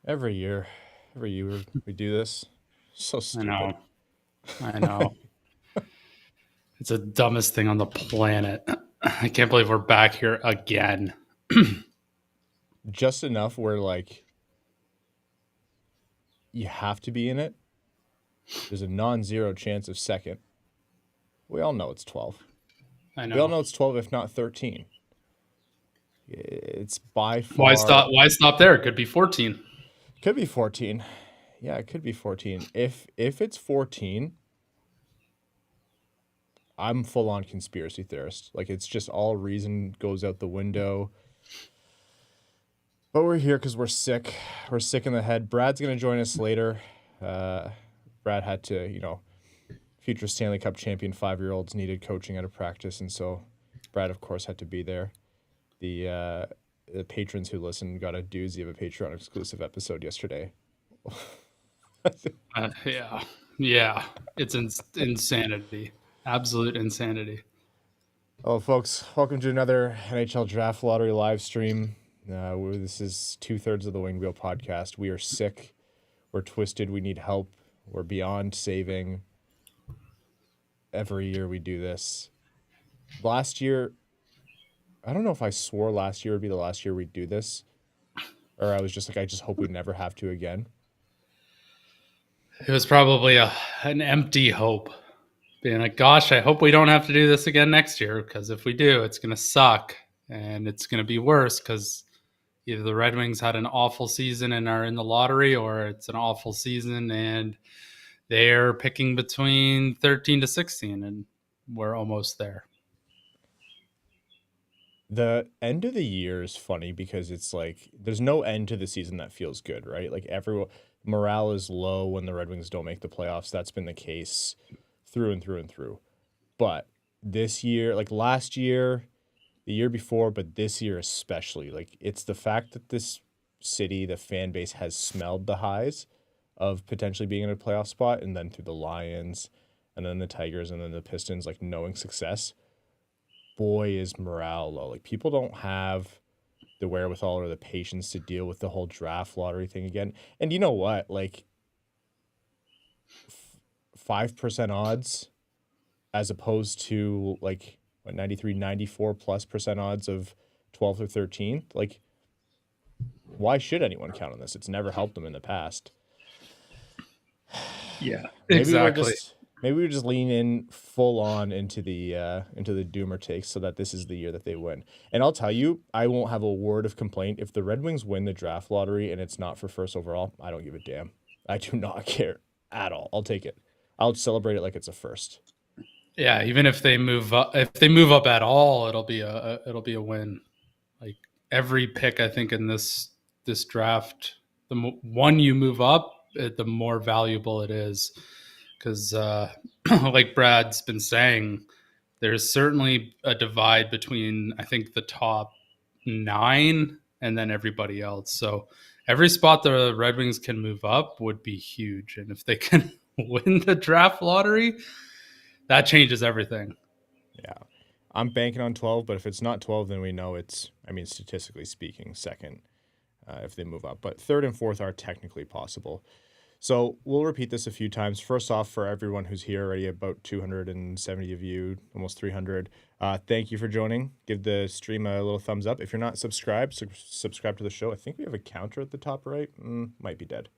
Every year, we do this. So I stupid. know. I know. It's the dumbest thing on the planet. I can't believe we're back here again. Just enough where like you have to be in it. There's a non-zero chance of second. We all know it's 12. I We all know. know it's 12, if not 13. It's by Why far stop? Why stop there? It could be 14. could be 14. Yeah, it could be 14. If it's 14, I'm full on conspiracy theorist. Like it's just all reason goes out the window. But we're here because we're sick. We're sick in the head. Brad's gonna join us later. Brad had to, future Stanley Cup champion 5-year-olds needed coaching out of practice, and so Brad, of course, had to be there. The patrons who listened got a doozy of a Patreon exclusive episode yesterday. Yeah. Yeah. It's insanity. Absolute insanity. Oh, folks, welcome to another NHL Draft Lottery live stream. This is 2/3 of the Wing Wheel podcast. We are sick. We're twisted. We need help. We're beyond saving. Every year we do this. Last year, I don't know if I swore last year would be the last year we'd do this, or I was just like, I just hope we never have to again. It was probably an empty hope. Being like, gosh, I hope we don't have to do this again next year, because if we do, it's going to suck. And it's going to be worse because either the Red Wings had an awful season and are in the lottery, or it's an awful season and they're picking between 13 to 16, and we're almost there. The end of the year is funny because it's like there's no end to the season that feels good, right? Like everyone morale is low when the Red Wings don't make the playoffs. That's been the case through and through and through. But this year, like last year, the year before, but this year especially, like it's the fact that this city, the fan base has smelled the highs of potentially being in a playoff spot, and then through the Lions and then the Tigers and then the Pistons, like knowing success, boy, is morale low. Like people don't have the wherewithal or the patience to deal with the whole draft lottery thing again. And you know what? Like 5% odds as opposed to like what 93, 94+% odds of 12th or 13th. Like why should anyone count on this? It's never helped them in the past. Yeah, Maybe we're exactly. just maybe we just lean in full on into the doomer takes so that this is the year that they win. And I'll tell you, I won't have a word of complaint if the Red Wings win the draft lottery and it's not for first overall. I don't give a damn. I do not care at all. I'll take it. I'll celebrate it like it's a first. Yeah, even if they move up at all, it'll be a win. Like every pick, I think in this draft, one you move up, the more valuable it is. Because, like Brad's been saying, there's certainly a divide between I think the top 9 and then everybody else. So every spot the Red Wings can move up would be huge, and if they can win the draft lottery, that changes everything. Yeah. I'm banking on 12, but if it's not 12, then we know it's, I mean, statistically speaking, second if they move up. But third and fourth are technically possible. So we'll repeat this a few times. First off, for everyone who's here already, about 270 of you, almost 300, thank you for joining. Give the stream a little thumbs up. If you're not subscribed, subscribe to the show. I think we have a counter at the top right. Might be dead.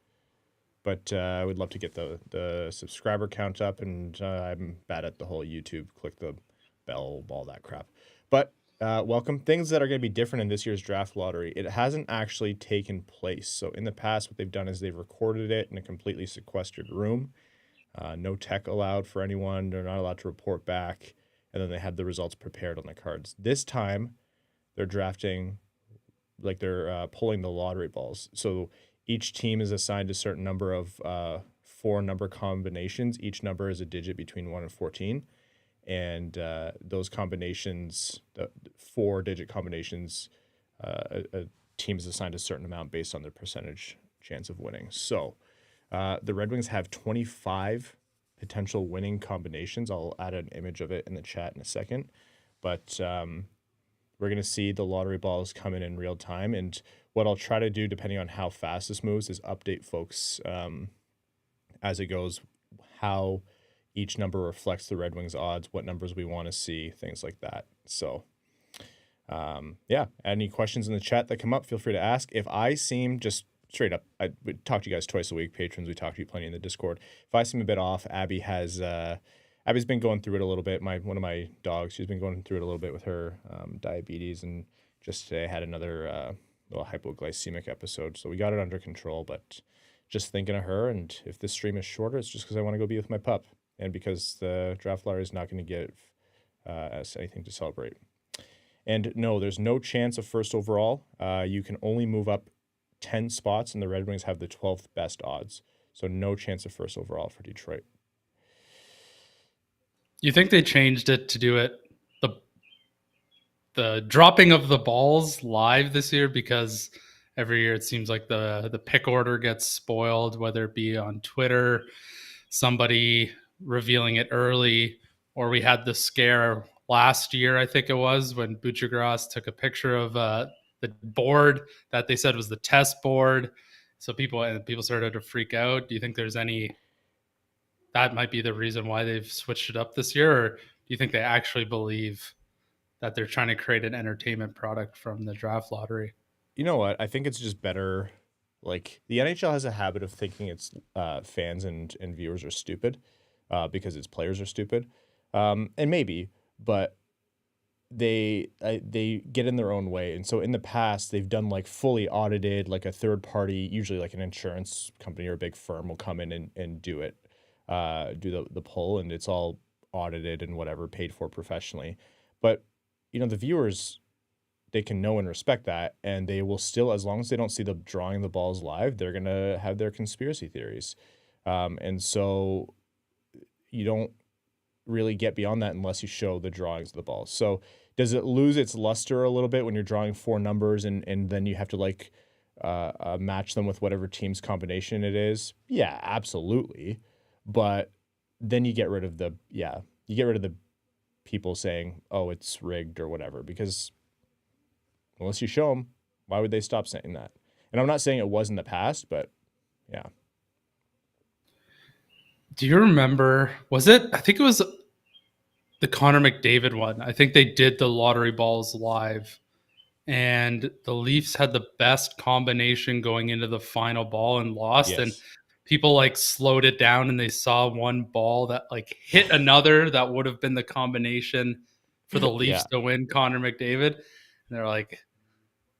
But I would love to get the subscriber count up, and I'm bad at the whole YouTube, click the bell, all that crap. But welcome. Things that are going to be different in this year's draft lottery. It hasn't actually taken place. So in the past, what they've done is they've recorded it in a completely sequestered room. No tech allowed for anyone. They're not allowed to report back. And then they had the results prepared on the cards. This time, they're drafting, like they're pulling the lottery balls. So each team is assigned a certain number of 4 number combinations. Each number is a digit between 1 and 14. And those combinations, the 4-digit combinations, a team is assigned a certain amount based on their percentage chance of winning. So the Red Wings have 25 potential winning combinations. I'll add an image of it in the chat in a second. But we're going to see the lottery balls come in real time. And what I'll try to do, depending on how fast this moves, is update folks as it goes, how each number reflects the Red Wings odds, what numbers we want to see, things like that. So, yeah, any questions in the chat that come up, feel free to ask. If I seem just straight up, we talk to you guys twice a week, patrons. We talk to you plenty in the Discord. If I seem a bit off, Abby's been going through it a little bit. One of my dogs, she's been going through it a little bit with her diabetes, and just today had another little hypoglycemic episode. So we got it under control, but just thinking of her. And if this stream is shorter, it's just because I want to go be with my pup, and because the draft lottery is not going to give us anything to celebrate. And no, there's no chance of first overall. You can only move up 10 spots, and the Red Wings have the 12th best odds. So no chance of first overall for Detroit. You think they changed it to do it the dropping of the balls live this year, because every year it seems like the pick order gets spoiled, whether it be on Twitter, somebody revealing it early, or we had the scare last year, I think it was, when Buchagras took a picture of the board that they said was the test board. So people started to freak out. Do you think there's that might be the reason why they've switched it up this year? Or do you think they actually believe that they're trying to create an entertainment product from the draft lottery? You know what? I think it's just better. Like, the NHL has a habit of thinking its fans and viewers are stupid because its players are stupid. And maybe, but they get in their own way. And so in the past, they've done like fully audited, like a third party, usually like an insurance company or a big firm will come in and do it, do the poll, and it's all audited and whatever, paid for professionally. But the viewers, they can know and respect that, and they will still, as long as they don't see the drawing the balls live, they're gonna have their conspiracy theories, and so you don't really get beyond that unless you show the drawings of the balls. So does it lose its luster a little bit when you're drawing four numbers and then you have to like match them with whatever team's combination it is? Yeah, absolutely. But then you get rid of the people saying, oh, it's rigged or whatever, because unless you show them, why would they stop saying that? And I'm not saying it was in the past, but yeah. Do you remember, I think it was the Connor McDavid one. I think they did the lottery balls live, and the Leafs had the best combination going into the final ball and lost. Yes. And people like slowed it down, and they saw one ball that like hit another that would have been the combination for the Leafs to win Connor McDavid. And they're like,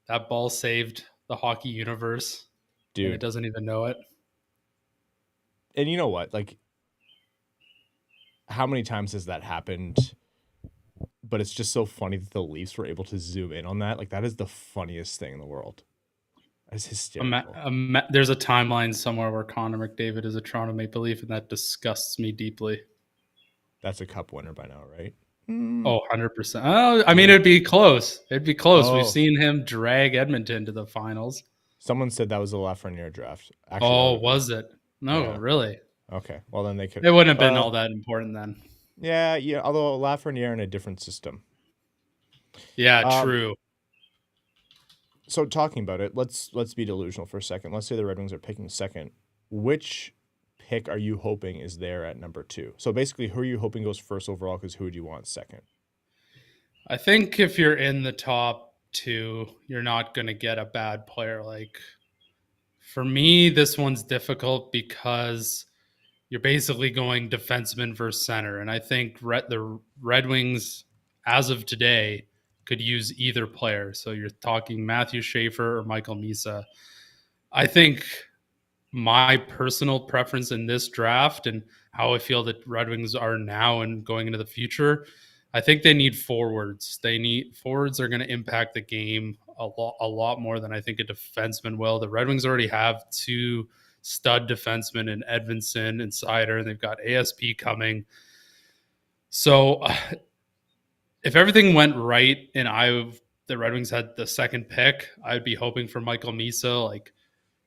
that ball saved the hockey universe. Dude. And it doesn't even know it. And you know what? Like, how many times has that happened? But it's just so funny that the Leafs were able to zoom in on that. Like, that is the funniest thing in the world. That's hysterical. There's a timeline somewhere where Connor McDavid is a Toronto Maple Leaf, and that disgusts me deeply. That's a cup winner by now, right? Oh, 100%. Oh, I mean, it'd be close. We've seen him drag Edmonton to the finals. Someone said that was the Lafreniere draft. Actually, was it? No, really? Okay. Well, then they could. It wouldn't have been all that important then. Yeah. Although Lafreniere in a different system. Yeah, true. So talking about it, let's be delusional for a second. Let's say the Red Wings are picking second. Which pick are you hoping is there at number 2? So basically, who are you hoping goes first overall? Because who would you want second? I think if you're in the top 2, you're not going to get a bad player. Like, for me, this one's difficult because you're basically going defenseman versus center. And I think the Red Wings, as of today, could use either player. So you're talking Matthew Schaefer or Michael Misa. I think my personal preference in this draft and how I feel that Red Wings are now and going into the future, I think they need forwards. Forwards are going to impact the game a lot more than I think a defenseman will. The Red Wings already have 2 stud defensemen in Edvinsson and Seider, and they've got ASP coming. So if everything went right and the Red Wings had the second pick, I'd be hoping for Michael Misa. Like,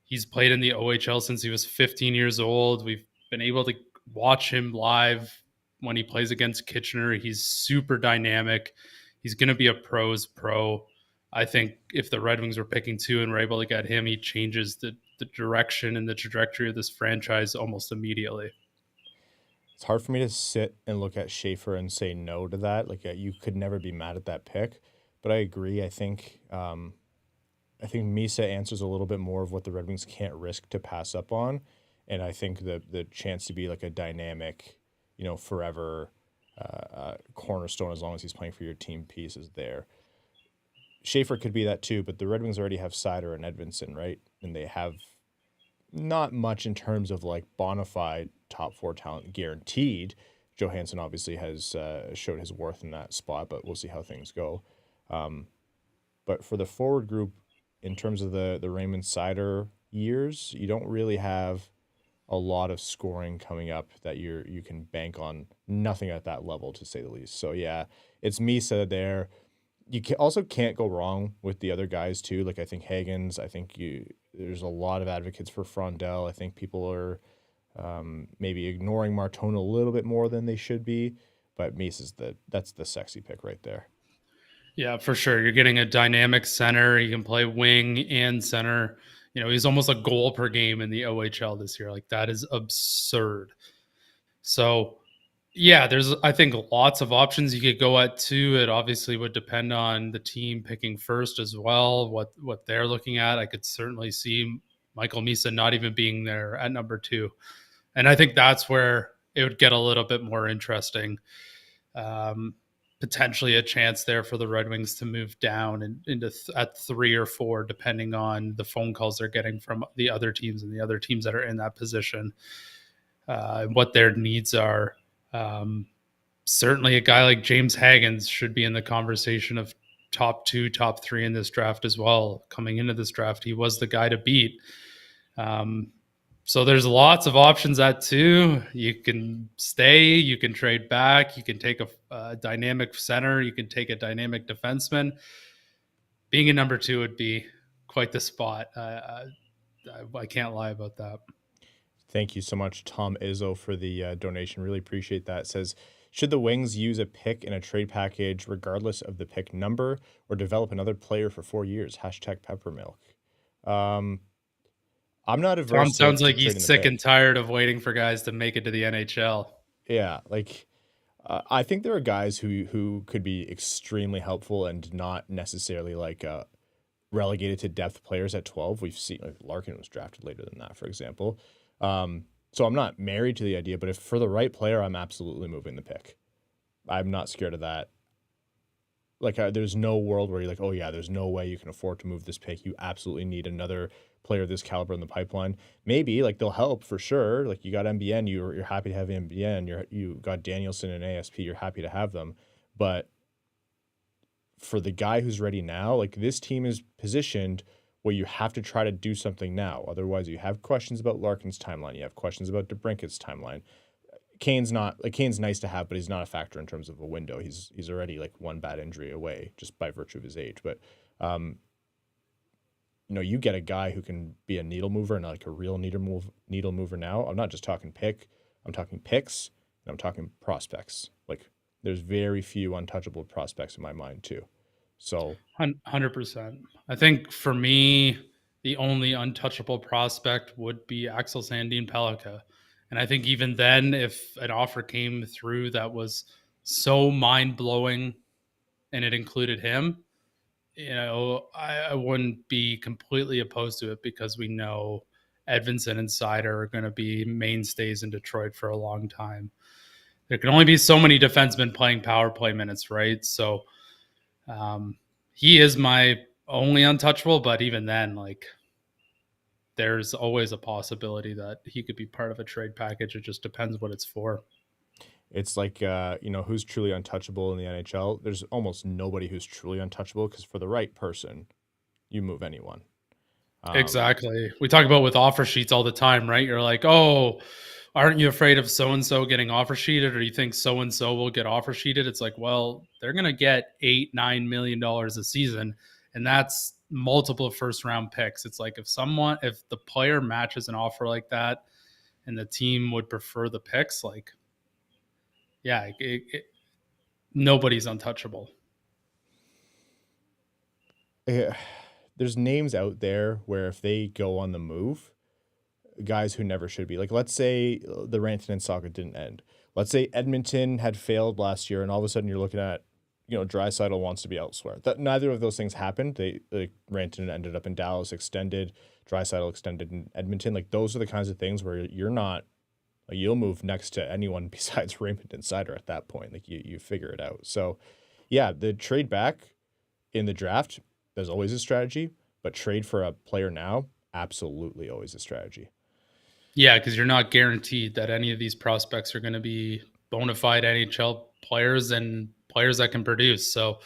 he's played in the OHL since he was 15 years old. We've been able to watch him live when he plays against Kitchener. He's super dynamic. He's going to be a pro's pro. I think if the Red Wings were picking 2 and were able to get him, he changes the direction and the trajectory of this franchise almost immediately. It's hard for me to sit and look at Schaefer and say no to that. Like you could never be mad at that pick, but I agree. I think Misa answers a little bit more of what the Red Wings can't risk to pass up on, and I think the chance to be like a dynamic, forever cornerstone as long as he's playing for your team piece is there. Schaefer could be that too, but the Red Wings already have Seider and Edvinsson, right? And they have not much in terms of like bona fide top four talent guaranteed. Johansson obviously has showed his worth in that spot, but we'll see how things go. But for the forward group, in terms of the Raymond Seider years, you don't really have a lot of scoring coming up that you can bank on. Nothing at that level, to say the least. So yeah, it's Misa there. Also can't go wrong with the other guys too. Like I think Hagens. There's a lot of advocates for Frondell. I think people are maybe ignoring Martone a little bit more than they should be. But that's the sexy pick right there. Yeah, for sure. You're getting a dynamic center. He can play wing and center. He's almost a goal per game in the OHL this year. Like that is absurd. So yeah, there's I think lots of options you could go at too. It obviously would depend on the team picking first as well, what they're looking at. I could certainly see Michael Misa not even being there at number 2. And I think that's where it would get a little bit more interesting. Potentially a chance there for the Red Wings to move down and at 3 or 4, depending on the phone calls they're getting from the other teams and the other teams that are in that position, and what their needs are. Certainly a guy like James Hagens should be in the conversation of top 2, top 3 in this draft as well. Coming into this draft, he was the guy to beat. So there's lots of options at 2. You can stay, you can trade back, you can take a dynamic center, you can take a dynamic defenseman. Being a number 2 would be quite the spot. I can't lie about that. Thank you so much, Tom Izzo, for the donation. Really appreciate that. It says, should the Wings use a pick in a trade package regardless of the pick number or develop another player for 4 years? Hashtag Peppermilk. I'm not averse Tom sounds to like trading he's the sick pick. and tired of waiting for guys to make it to the NHL. Yeah, like I think there are guys who could be extremely helpful and not necessarily like relegated to depth players at 12. We've seen like Larkin was drafted later than that, for example. So I'm not married to the idea, but if for the right player, I'm absolutely moving the pick. I'm not scared of that. Like there's no world where you're like, oh yeah, there's no way you can afford to move this pick. You absolutely need another player of this caliber in the pipeline. Maybe like they'll help for sure. Like you got MBN, you're happy to have MBN. You got Danielson and ASP, you're happy to have them. But for the guy who's ready now, like this team is positioned where you have to try to do something now. Otherwise, you have questions about Larkin's timeline. You have questions about DeBrincat's timeline. Kane's nice to have, but he's not a factor in terms of a window. He's already like one bad injury away just by virtue of his age. But you get a guy who can be a needle mover and like a real needle mover now. I'm not just talking pick. I'm talking picks and I'm talking prospects. Like there's very few untouchable prospects in my mind too. So 100%. I think for me, the only untouchable prospect would be Axel Sandin Pellikka. And I think even then, if an offer came through that was so mind blowing and it included him, I wouldn't be completely opposed to it because we know Edvinsson and Seider are going to be mainstays in Detroit for a long time. There can only be so many defensemen playing power play minutes, right? So he is my only untouchable, but even then, like, there's always a possibility that he could be part of a trade package. It just depends what it's for. it's like who's truly untouchable in the NHL. There's almost nobody who's truly untouchable because for the right person, you move anyone. Exactly. We talk about with offer sheets all the time, right? You're like, oh, aren't you afraid of so and so getting offer sheeted, or you think so and so will get offer sheeted? It's like, well, they're gonna get $8-9 million a season, and that's multiple first round picks. It's like if the player matches an offer like that, and the team would prefer the picks, like, yeah, nobody's untouchable. there's names out there where if they go on the move, guys who never should be. Like, let's say the Rantanen saga didn't end. Let's say Edmonton had failed last year, and all of a sudden you're looking at, Draisaitl wants to be elsewhere. That neither of those things happened. Rantanen ended up in Dallas, extended. Draisaitl extended in Edmonton. Like, those are the kinds of things where you're not. Like, you'll move next to anyone besides Raymond Insider at that point. Like, you figure it out. So, yeah, the trade back in the draft, there's always a strategy, but trade for a player now, absolutely always a strategy. Yeah, because you're not guaranteed that any of these prospects are going to be bona fide NHL players and players that can produce. So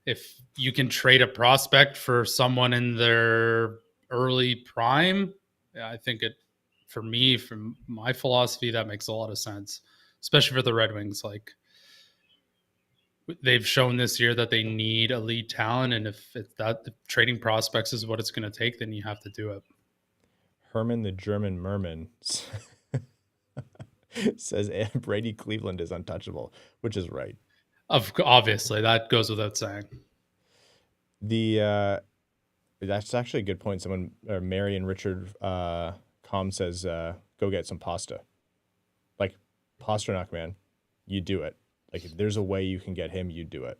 if you can trade a prospect for someone in their early prime, I think for me, from my philosophy, that makes a lot of sense, especially for the Red Wings. Like, they've shown this year that they need elite talent, and if trading prospects is what it's going to take, then you have to do it. Herman the German Merman says Brady Cleveland is untouchable, which is right. Obviously, that goes without saying. That's actually a good point. Someone, or Mary and Richard Com says, go get some pasta. Like, Pasternak, man, you do it. Like, if there's a way you can get him, you do it.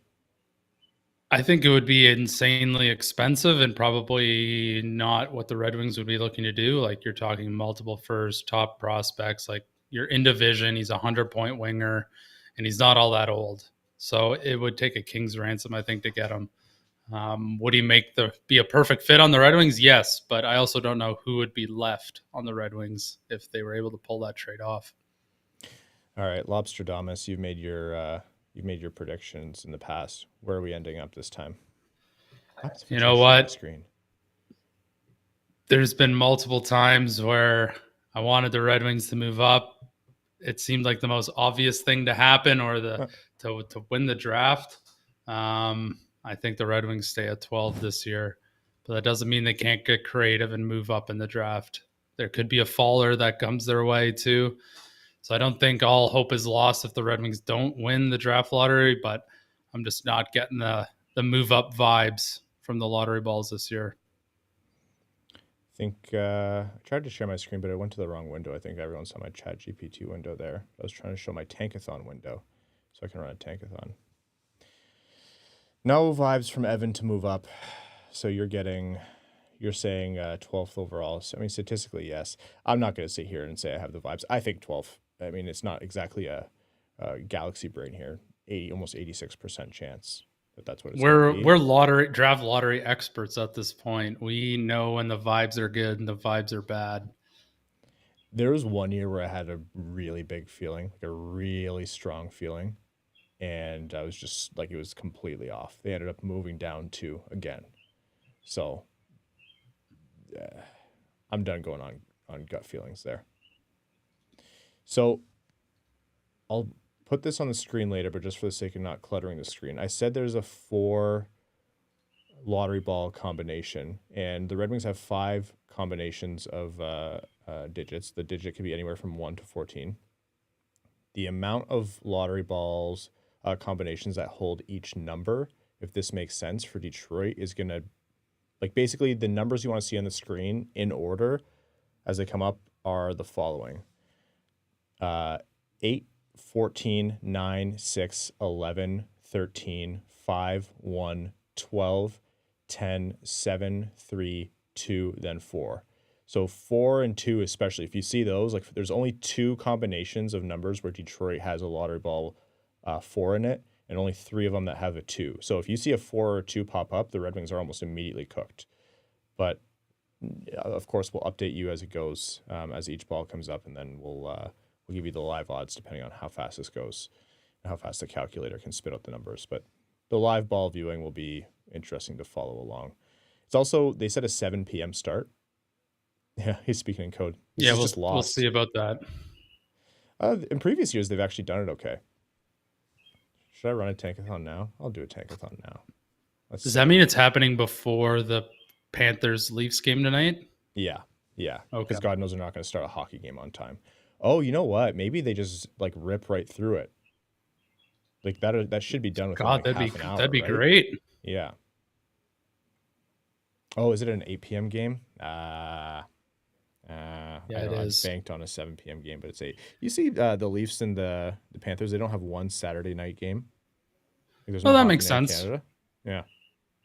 I think it would be insanely expensive and probably not what the Red Wings would be looking to do. Like, you're talking multiple first, top prospects. Like, you're in division. He's a 100-point winger, and he's not all that old. So it would take a king's ransom, I think, to get him. Would he be a perfect fit on the Red Wings? Yes, but I also don't know who would be left on the Red Wings if they were able to pull that trade off. All right, Lobsterdamus, you've made your predictions in the past. Where are we ending up this time? You know what? Screen. There's been multiple times where I wanted the Red Wings to move up. It seemed like the most obvious thing to happen, or to win the draft. I think the Red Wings stay at 12 this year, but that doesn't mean they can't get creative and move up in the draft. There could be a faller that comes their way too. So I don't think all hope is lost if the Red Wings don't win the draft lottery, but I'm just not getting the move up vibes from the lottery balls this year. I think I tried to share my screen, but I went to the wrong window. I think everyone saw my Chat GPT window there. I was trying to show my Tankathon window so I can run a Tankathon. No vibes from Evan to move up. So you're saying 12th overall. So, I mean, statistically, yes. I'm not going to sit here and say I have the vibes. I think 12th. I mean, it's not exactly a galaxy brain here. Almost 86% chance that's what it's going to be. We're draft lottery experts at this point. We know when the vibes are good and the vibes are bad. There was one year where I had a really big feeling, like a really strong feeling, and I was just like, it was completely off. They ended up moving down 2 again. So I'm done going on gut feelings there. So I'll put this on the screen later, but just for the sake of not cluttering the screen, I said there's a 4 lottery ball combination, and the Red Wings have 5 combinations of digits. The digit can be anywhere from 1 to 14. The amount of lottery balls combinations that hold each number, if this makes sense for Detroit, is going to, like, basically the numbers you want to see on the screen in order as they come up are the following: 8, 14, 9, 6, 11, 13, 5, 1, 12, 10, 7, 3, 2, then 4. So 4 and 2, especially, if you see those, like, there's only 2 combinations of numbers where Detroit has a lottery ball 4 in it, and only 3 of them that have a 2. So if you see a 4 or 2 pop up, the Red Wings are almost immediately cooked. But of course, we'll update you as it goes, as each ball comes up, and then we'll give you the live odds depending on how fast this goes and how fast the calculator can spit out the numbers. But the live ball viewing will be interesting to follow along. It's also, they said, a 7 p.m. start. Yeah, he's speaking in code. We'll see about that. In previous years, they've actually done it okay. Should I run a Tankathon now? I'll do a Tankathon now. Does that mean it's happening before the Panthers-Leafs game tonight? Yeah. Okay. Because Okay. God knows they're not going to start a hockey game on time. Oh, you know what? Maybe they just, like, rip right through it. Like, that should be done within half an hour. That'd be right? great. Yeah. Oh, is it an 8 p.m. game? Yeah, I it don't. I is. banked on a 7 p.m. game, but it's 8. You see, the Leafs and the Panthers, they don't have one Saturday night game. Like, there's Well, no that Hockey makes Night in sense. Canada. Yeah.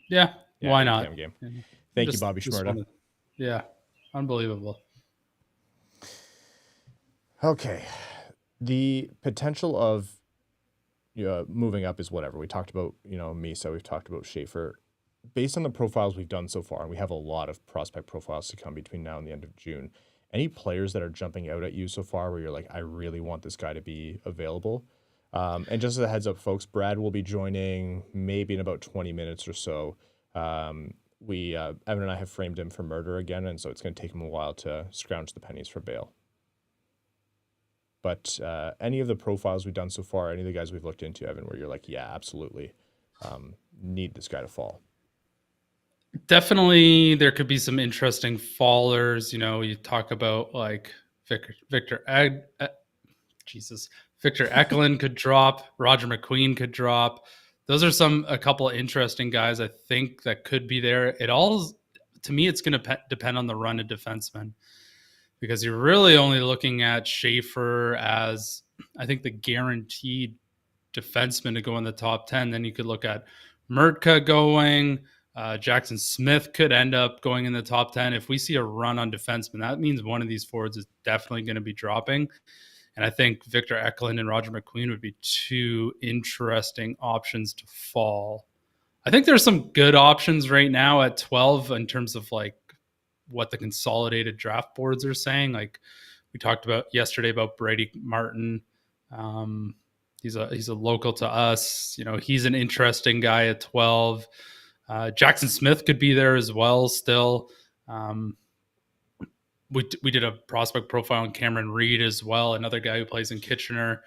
Yeah, Yeah, why 8 not? p.m. game. Yeah. Thank you, Bobby Just Schmerda. wanted, yeah, unbelievable. Okay. The potential of moving up is whatever. We talked about, Misa. We've talked about Schaefer. Based on the profiles we've done so far, and we have a lot of prospect profiles to come between now and the end of June, any players that are jumping out at you so far where you're like, I really want this guy to be available? And just as a heads up, folks, Brad will be joining maybe in about 20 minutes or so. Evan and I have framed him for murder again, and so it's going to take him a while to scrounge the pennies for bail. But any of the profiles we've done so far, any of the guys we've looked into, Evan, where you're like, yeah, absolutely, need this guy to fall. Definitely, there could be some interesting fallers. You talk about like Victor Eklund could drop, Roger McQueen could drop. Those are a couple of interesting guys I think that could be there. To me, it's going to depend on the run of defensemen, because you're really only looking at Schaefer as, I think, the guaranteed defenseman to go in the top 10. Then you could look at Mertka going. Jackson Smith could end up going in the top 10. If we see a run on defensemen, that means one of these forwards is definitely going to be dropping. And I think Victor Eklund and Roger McQueen would be two interesting options to fall. I think there's some good options right now at 12 in terms of like what the consolidated draft boards are saying. Like we talked about yesterday about Brady Martin. He's a local to us. He's an interesting guy at 12. Jackson Smith could be there as well still. We did a prospect profile on Cameron Reed as well, another guy who plays in Kitchener.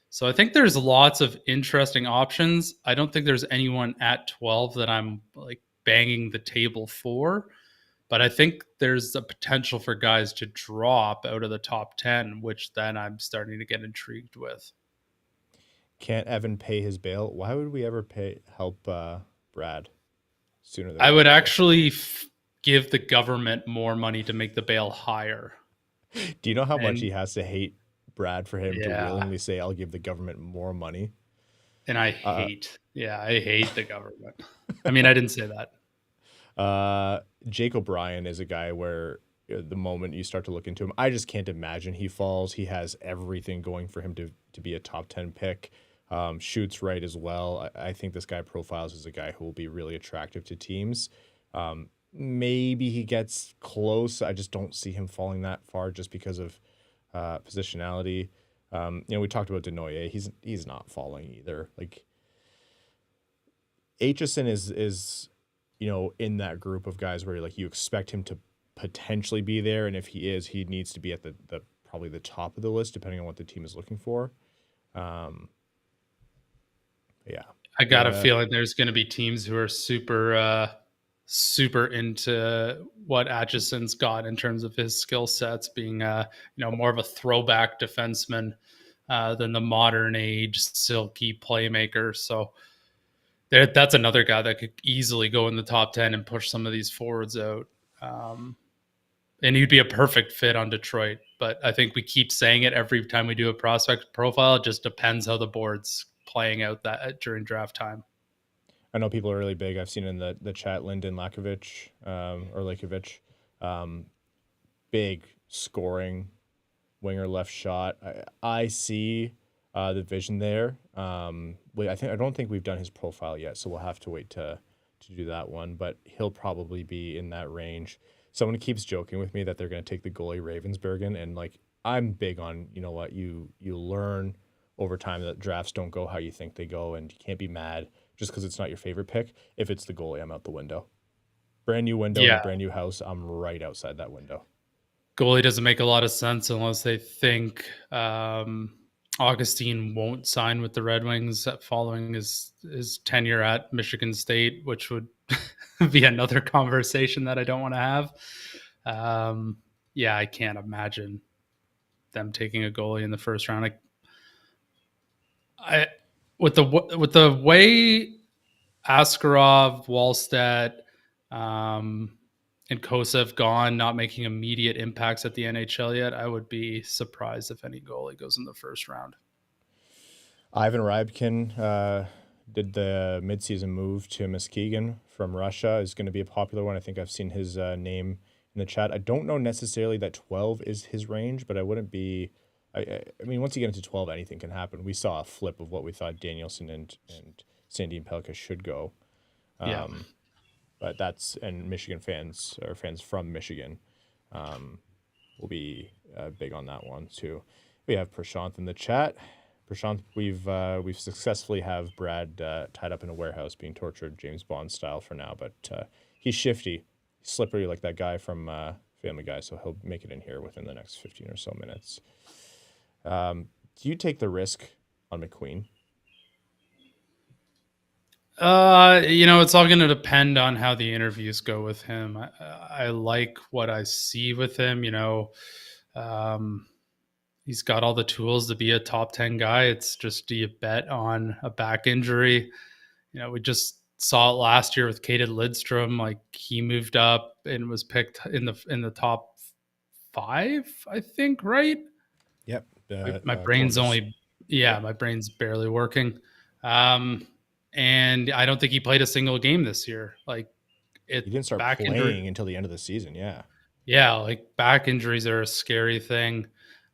So I think there's lots of interesting options. I don't think there's anyone at 12 that I'm like banging the table for, but I think there's a potential for guys to drop out of the top 10, which then I'm starting to get intrigued with. Can't Evan pay his bail? Why would we ever help Brad sooner than I would later? actually give the government more money to make the bail higher. Do you know how much And he has to hate Brad for him to yeah, willingly say, I'll give the government more money? and I Uh, hate the government. I mean, I didn't say that. Jake O'Brien is a guy where the moment you start to look into him, I just can't imagine he falls. He has everything going for him to be a top 10 pick. Shoots right as well. I think this guy profiles as a guy who will be really attractive to teams. Maybe he gets close. I just don't see him falling that far just because of positionality. We talked about Denoyer. He's not falling either. Like Aitchison is in that group of guys where you expect him to potentially be there, and if he is, he needs to be at the probably the top of the list depending on what the team is looking for. Yeah. I got a feeling there's going to be teams who are super into what Atchison's got in terms of his skill sets, being more of a throwback defenseman than the modern age silky playmaker. So that's another guy that could easily go in the top 10 and push some of these forwards out. And he'd be a perfect fit on Detroit. But I think we keep saying it every time we do a prospect profile. It just depends how the board's playing out that during draft time. I know people are really big. I've seen in the chat Lyndon Lakovic or Lakovic, big scoring winger left shot. I see the vision there. I don't think we've done his profile yet, so we'll have to wait to do that one. But he'll probably be in that range. Someone keeps joking with me that they're going to take the goalie Ravensbergen, and I'm big on you learn over time that drafts don't go how you think they go, and you can't be mad just because it's not your favorite pick. If it's the goalie, I'm out the window. Brand new window in a brand new house. I'm right outside that window. Goalie doesn't make a lot of sense unless they think Augustine won't sign with the Red Wings following his tenure at Michigan State, which would be another conversation that I don't want to have. I can't imagine them taking a goalie in the first round. With the way Askarov, Wallstedt, and Kosev gone, not making immediate impacts at the NHL yet, I would be surprised if any goalie goes in the first round. Ivan Rybkin did the midseason move to Muskegon from Russia. Is going to be a popular one. I think I've seen his name in the chat. I don't know necessarily that 12 is his range, but I wouldn't be. I mean, once you get into 12, anything can happen. We saw a flip of what we thought Danielson and Sandin Pelka should go. Yeah. But that's, and Michigan fans, or fans from Michigan, will be big on that one too. We have Prashant in the chat. Prashant, we've successfully have Brad tied up in a warehouse being tortured James Bond style for now, but he's shifty, slippery like that guy from Family Guy, so he'll make it in here within the next 15 or so minutes. Do you take the risk on McQueen? It's all going to depend on how the interviews go with him. I like what I see with him. He's got all the tools to be a top 10 guy. It's just, do you bet on a back injury? We just saw it last year with Caden Lidstrom. Like, he moved up and was picked in the top 5, I think, right? Yep. My brain's Columbus. my brain's barely working. And I don't think he played a single game this year. Like, He didn't start playing until the end of the season. Yeah, like, back injuries are a scary thing.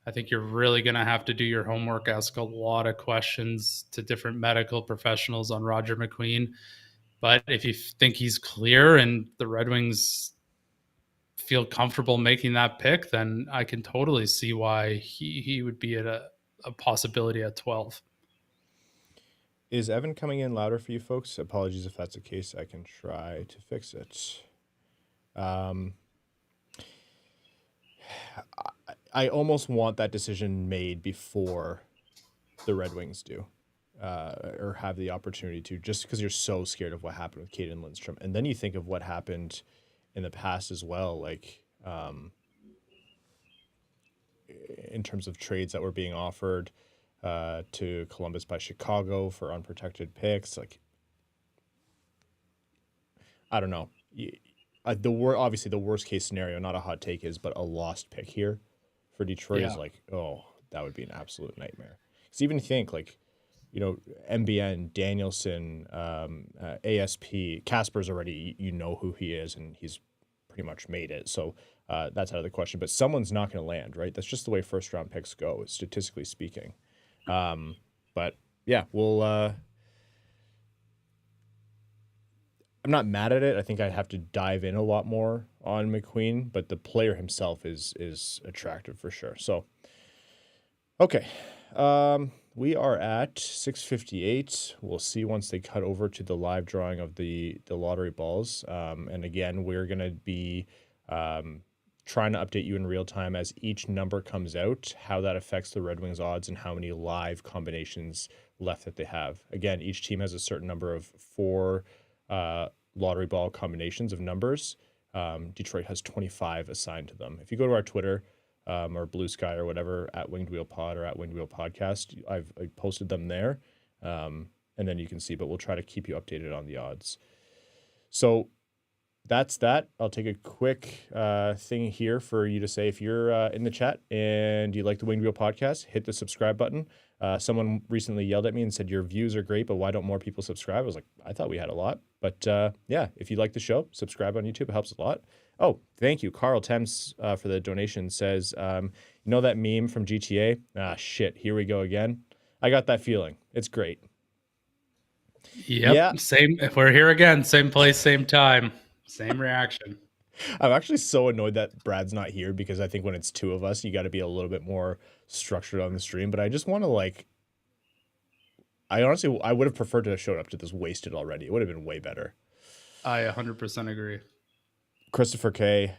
I think you're really going to have to do your homework, ask a lot of questions to different medical professionals on Roger McQueen. But if you think he's clear and the Red Wings feel comfortable making that pick, then I can totally see why he would be at a possibility at 12. Is Evan coming in louder for you folks? Apologies if that's the case. I can try to fix it. I almost want that decision made before the Red Wings do, or have the opportunity to, just because you're so scared of what happened with Caden Lindstrom. And then you think of what happened in the past as well, like in terms of trades that were being offered to Columbus by Chicago for unprotected picks. Like, I don't know. Obviously the worst case scenario, not a hot take, is, but a lost pick here for Detroit is like, oh, that would be an absolute nightmare. Because even think, like, MBN, Danielson, ASP, Casper's already, who he is, and he's pretty much made it. So that's out of the question. But someone's not going to land, right? That's just the way first round picks go, statistically speaking. But yeah, we'll. I'm not mad at it. I think I have to dive in a lot more on McQueen, but the player himself is attractive for sure. So, okay. We are at 6:58. We'll see once they cut over to the live drawing of the lottery balls. And again, we're going to be trying to update you in real time as each number comes out, how that affects the Red Wings odds and how many live combinations left that they have. Again, each team has a certain number of 4 lottery ball combinations of numbers. Detroit has 25 assigned to them. If you go to our Twitter or Blue Sky or whatever, at Winged Wheel Pod or at Winged Wheel Podcast, I posted them there, and then you can see, but we'll try to keep you updated on the odds. So that's that. I'll take a quick thing here for you to say, if you're in the chat and you like the Winged Wheel Podcast, hit the subscribe button. Someone recently yelled at me and said, your views are great, but why don't more people subscribe? I was like, I thought we had a lot. But yeah, if you like the show, subscribe on YouTube. It helps a lot. Oh, thank you. Carl Thames for the donation says, that meme from GTA? Ah, shit. Here we go again. I got that feeling. It's great. Yep. Yeah. Same. We're here again. Same place, same time. Same reaction. I'm actually so annoyed that Brad's not here, because I think when it's 2 of us, you got to be a little bit more structured on the stream. But I just want to, I would have preferred to have showed up to this wasted already. It would have been way better. I 100% agree. Christopher K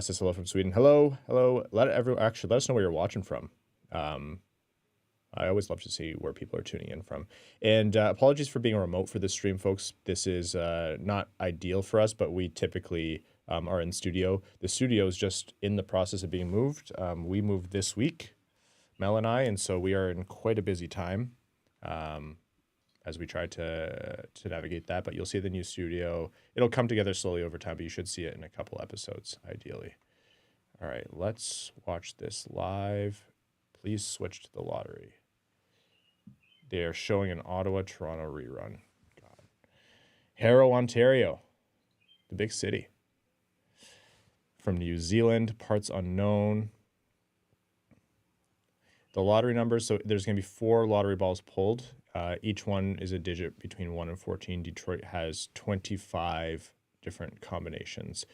says hello from Sweden. Hello. Let us know where you're watching from. I always love to see where people are tuning in from. And apologies for being remote for this stream, folks. This is not ideal for us, but we typically are in studio. The studio is just in the process of being moved. We moved this week, Mel and I, and so we are in quite a busy time as as we try to navigate that. But you'll see the new studio. It'll come together slowly over time, but you should see it in a couple episodes, ideally. All right, let's watch this live. Please switch to the lottery. They are showing an Ottawa-Toronto rerun. God. Harrow, Ontario, the big city. From New Zealand, parts unknown. The lottery numbers, so there's going to be 4 lottery balls pulled. Each one is a digit between 1 and 14. Detroit has 25 different combinations.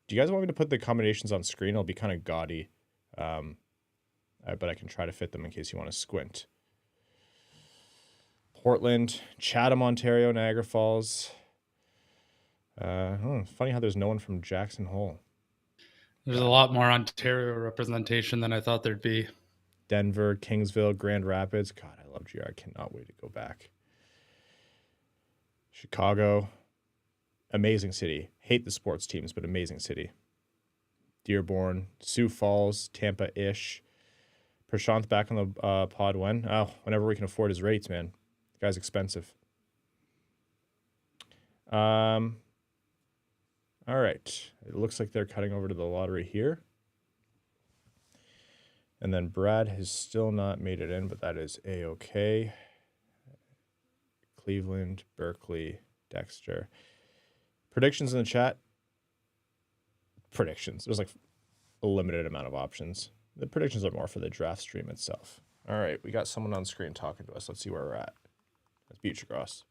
Do you guys want me to put the combinations on screen? It'll be kind of gaudy, but I can try to fit them in case you want to squint. Portland, Chatham, Ontario, Niagara Falls. Funny how there's no one from Jackson Hole. There's a lot more Ontario representation than I thought there'd be. Denver, Kingsville, Grand Rapids. God, I love GR. I cannot wait to go back. Chicago. Amazing city. Hate the sports teams, but amazing city. Dearborn, Sioux Falls, Tampa-ish. Prashanth back on the pod when? Oh, whenever we can afford his rates, man. The guy's expensive. All right. It looks like they're cutting over to the lottery here. And then Brad has still not made it in, but that is A-okay. Cleveland, Berkeley, Dexter. Predictions in the chat. Predictions. There's like a limited amount of options. The predictions are more for the draft stream itself. All right, we got someone on screen talking to us. Let's see where we're at. That's Butchergross.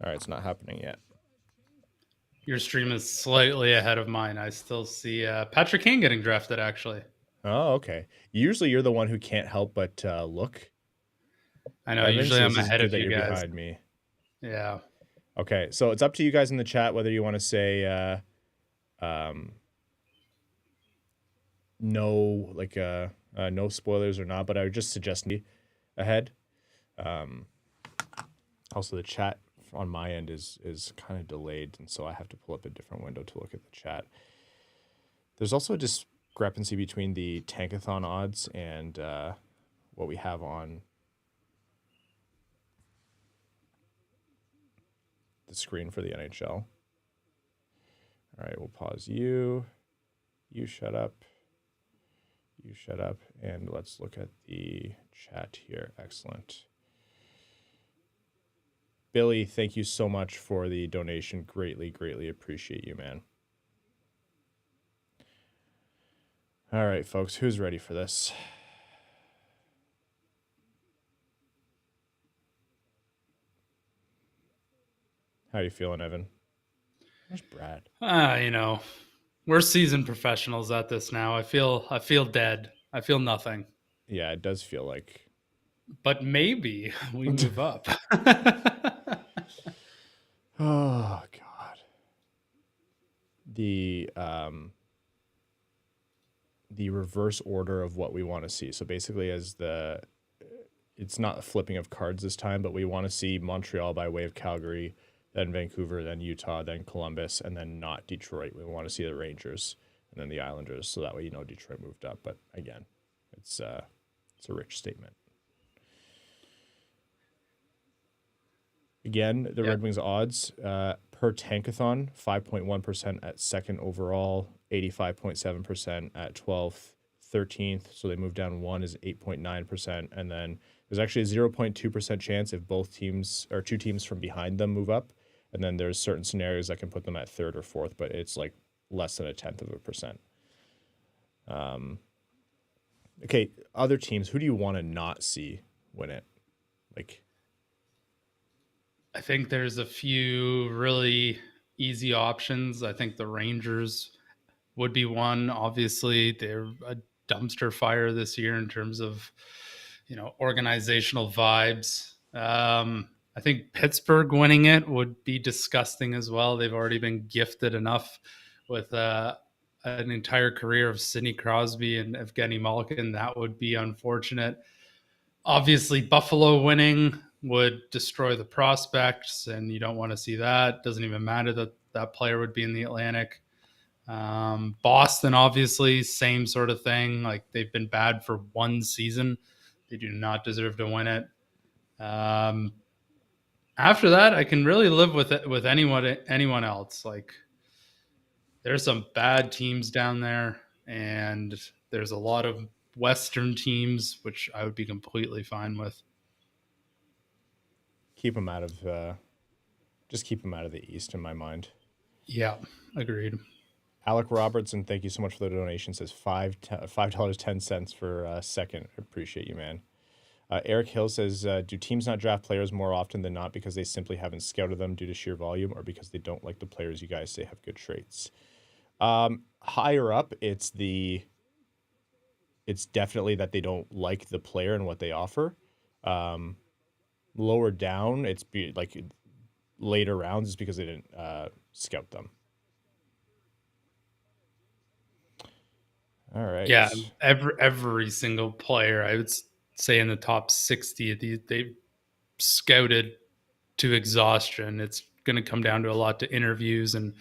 All right, it's not happening yet. Your stream is slightly ahead of mine. I still see Patrick Kane getting drafted, actually. Oh, okay. Usually you're the one who can't help but look. I know. Usually I'm ahead of you guys. Behind me. Yeah. Okay, so it's up to you guys in the chat whether you want to say no, like no spoilers or not. But I would just suggest me ahead. Also, the chat on my end is kind of delayed, and so I have to pull up a different window to look at the chat. There's also a discrepancy between the Tankathon odds and what we have on the screen for the NHL. All right, we'll pause you. You shut up. You shut up. And let's look at the chat here. Excellent. Billy, thank you so much for the donation. Greatly, greatly appreciate you, man. All right, folks, who's ready for this? How are you feeling, Evan? Where's Brad? You know, we're seasoned professionals at this now. I feel dead. I feel nothing. Yeah, it does feel like. But maybe we move up. Oh God. The reverse order of what we want to see. So basically, it's not a flipping of cards this time, but we want to see Montreal by way of Calgary, then Vancouver, then Utah, then Columbus, and then not Detroit. We want to see the Rangers and then the Islanders, so that way Detroit moved up. But again, it's a rich statement. Again, the Red Wings odds per Tankathon, 5.1% at second overall, 85.7% at 12th, 13th. So they moved down 1 is 8.9%. And then there's actually a 0.2% chance if both teams or 2 teams from behind them move up. And then there's certain scenarios that can put them at 3rd or 4th, but it's like less than 0.1%. Okay, other teams, who do you want to not see win it? Like, I think there's a few really easy options. I think the Rangers would be one. Obviously, they're a dumpster fire this year in terms of, organizational vibes. I think Pittsburgh winning it would be disgusting as well. They've already been gifted enough with an entire career of Sidney Crosby and Evgeny Malkin. That would be unfortunate. Obviously, Buffalo winning would destroy the prospects, and you don't want to see that. Doesn't even matter that that player would be in the Atlantic. Boston, obviously, same sort of thing. Like they've been bad for one season. They do not deserve to win it. After that, I can really live with it with anyone else. Like there's some bad teams down there, and there's a lot of Western teams, which I would be completely fine with. Keep them out of just keep them out of the East in my mind. Yeah, agreed. Alec Robertson, thank you so much for the donation. Says $5.10 for a second. I appreciate you, man. Eric Hill says, do teams not draft players more often than not because they simply haven't scouted them due to sheer volume, or because they don't like the players you guys say have good traits? Higher up, it's definitely that they don't like the player and what they offer. Lower down, like later rounds, is because they didn't scout them. All right. Yeah, every single player, I would say in the top 60, they've scouted to exhaustion. It's going to come down to a lot to interviews and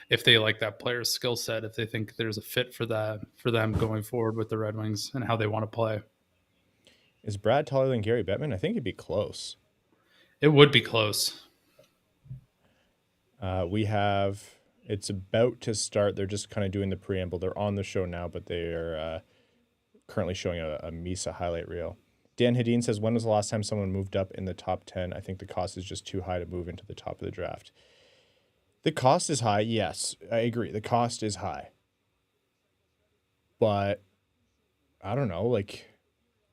if they like that player's skill set, if they think there's a fit for them going forward with the Red Wings and how they want to play. Is Brad taller than Gary Bettman? I think it'd be close. It would be close. It's about to start. They're just kind of doing the preamble. They're on the show now, but they're currently showing a Misa highlight reel. Dan Hedin says, when was the last time someone moved up in the top 10? I think the cost is just too high to move into the top of the draft. The cost is high. Yes, I agree. The cost is high. But I don't know, like,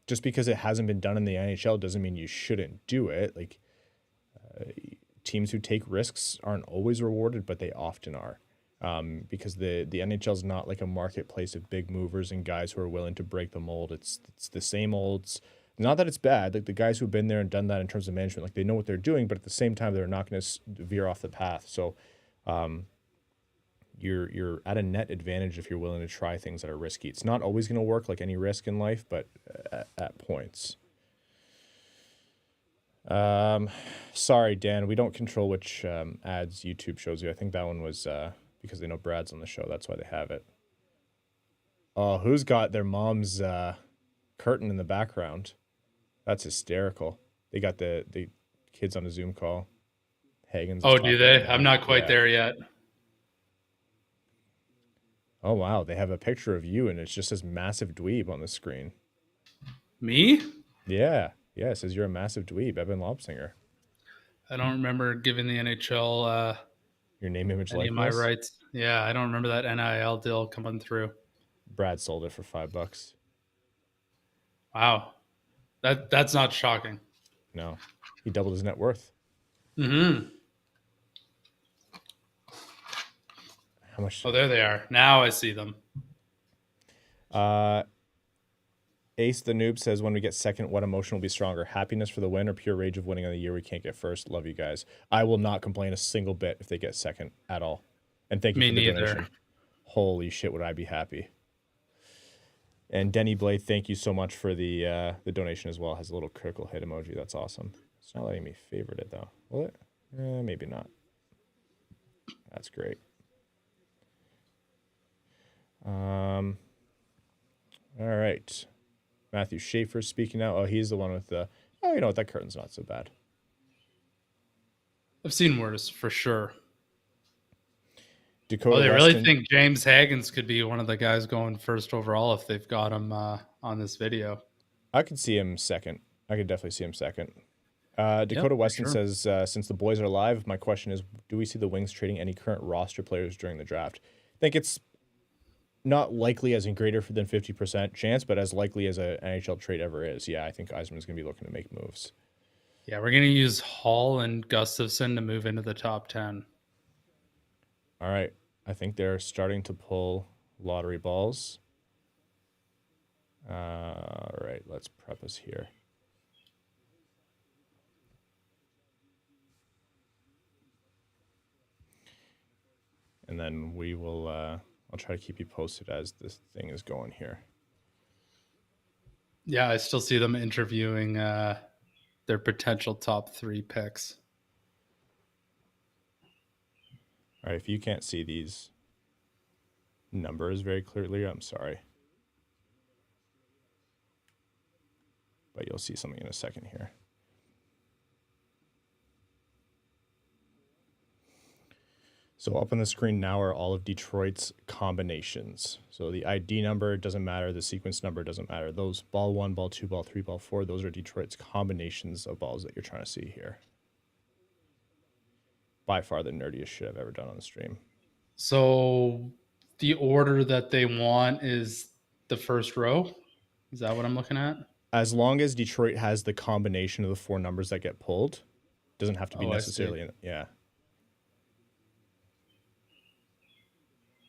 just because it hasn't been done in the NHL doesn't mean you shouldn't do it. Like, teams who take risks aren't always rewarded, but they often are. Because the NHL is not like a marketplace of big movers and guys who are willing to break the mold. It's the same olds. Not that it's bad. Like the guys who've been there and done that in terms of management, like they know what they're doing, but at the same time, they're not going to veer off the path. So, you're at a net advantage if you're willing to try things that are risky. It's not always going to work like any risk in life, but at points. Sorry, Dan, we don't control which ads YouTube shows you. I think that one was because they know Brad's on the show. That's why they have it. Oh, who's got their mom's curtain in the background? That's hysterical. They got the kids on a Zoom call. Hagens. Oh, do they? I'm not quite there yet. Oh, wow. They have a picture of you, and it's just this massive dweeb on the screen. Me? Yeah. Yeah, it says you're a massive dweeb, Evan Lobsinger. I don't remember giving the NHL your name, image, any likeness. of my rights. Yeah, I don't remember that NIL deal coming through. Brad sold it for $5. Wow, that's not shocking. No, he doubled his net worth. Mm-hmm. How much? Oh, there they are. Now I see them. Ace the Noob says, when we get second, what emotion will be stronger? Happiness for the win or pure rage of winning on the year we can't get first? Love you guys. I will not complain a single bit if they get second at all. And thank you for the donation. Holy shit, would I be happy. And Denny Blade, thank you so much for the donation as well. Has a little critical hit emoji. That's awesome. It's not letting me favorite it, though. Will it? Maybe not. That's great. All right. Matthew Schaefer speaking now. Oh, he's the one with the, oh, you know what? That curtain's not so bad. I've seen worse for sure. Dakota they Weston, really think James Hagens could be one of the guys going first overall if they've got him on this video. I could see him second. I could definitely see him second. Dakota Weston says, since the boys are live, my question is, do we see the Wings trading any current roster players during the draft? I think it's not likely as in greater than 50% chance, but as likely as an NHL trade ever is. Yeah, I think Yzerman's going to be looking to make moves. Yeah, we're going to use Hall and Gustafsson to move into the top 10. All right. I think they're starting to pull lottery balls. All right, let's prep us here. And then we will... I'll try to keep you posted as this thing is going here. Yeah, I still see them interviewing their potential top 3 picks. All right, if you can't see these, numbers very clearly. I'm sorry. But you'll see something in a second here. So up on the screen now are all of Detroit's combinations. So the ID number doesn't matter. The sequence number doesn't matter. Those ball 1, ball 2, ball 3, ball 4, those are Detroit's combinations of balls that you're trying to see here. By far the nerdiest shit I've ever done on the stream. So the order that they want is the first row? Is that what I'm looking at? As long as Detroit has the combination of the 4 numbers that get pulled, doesn't have to be necessarily yeah.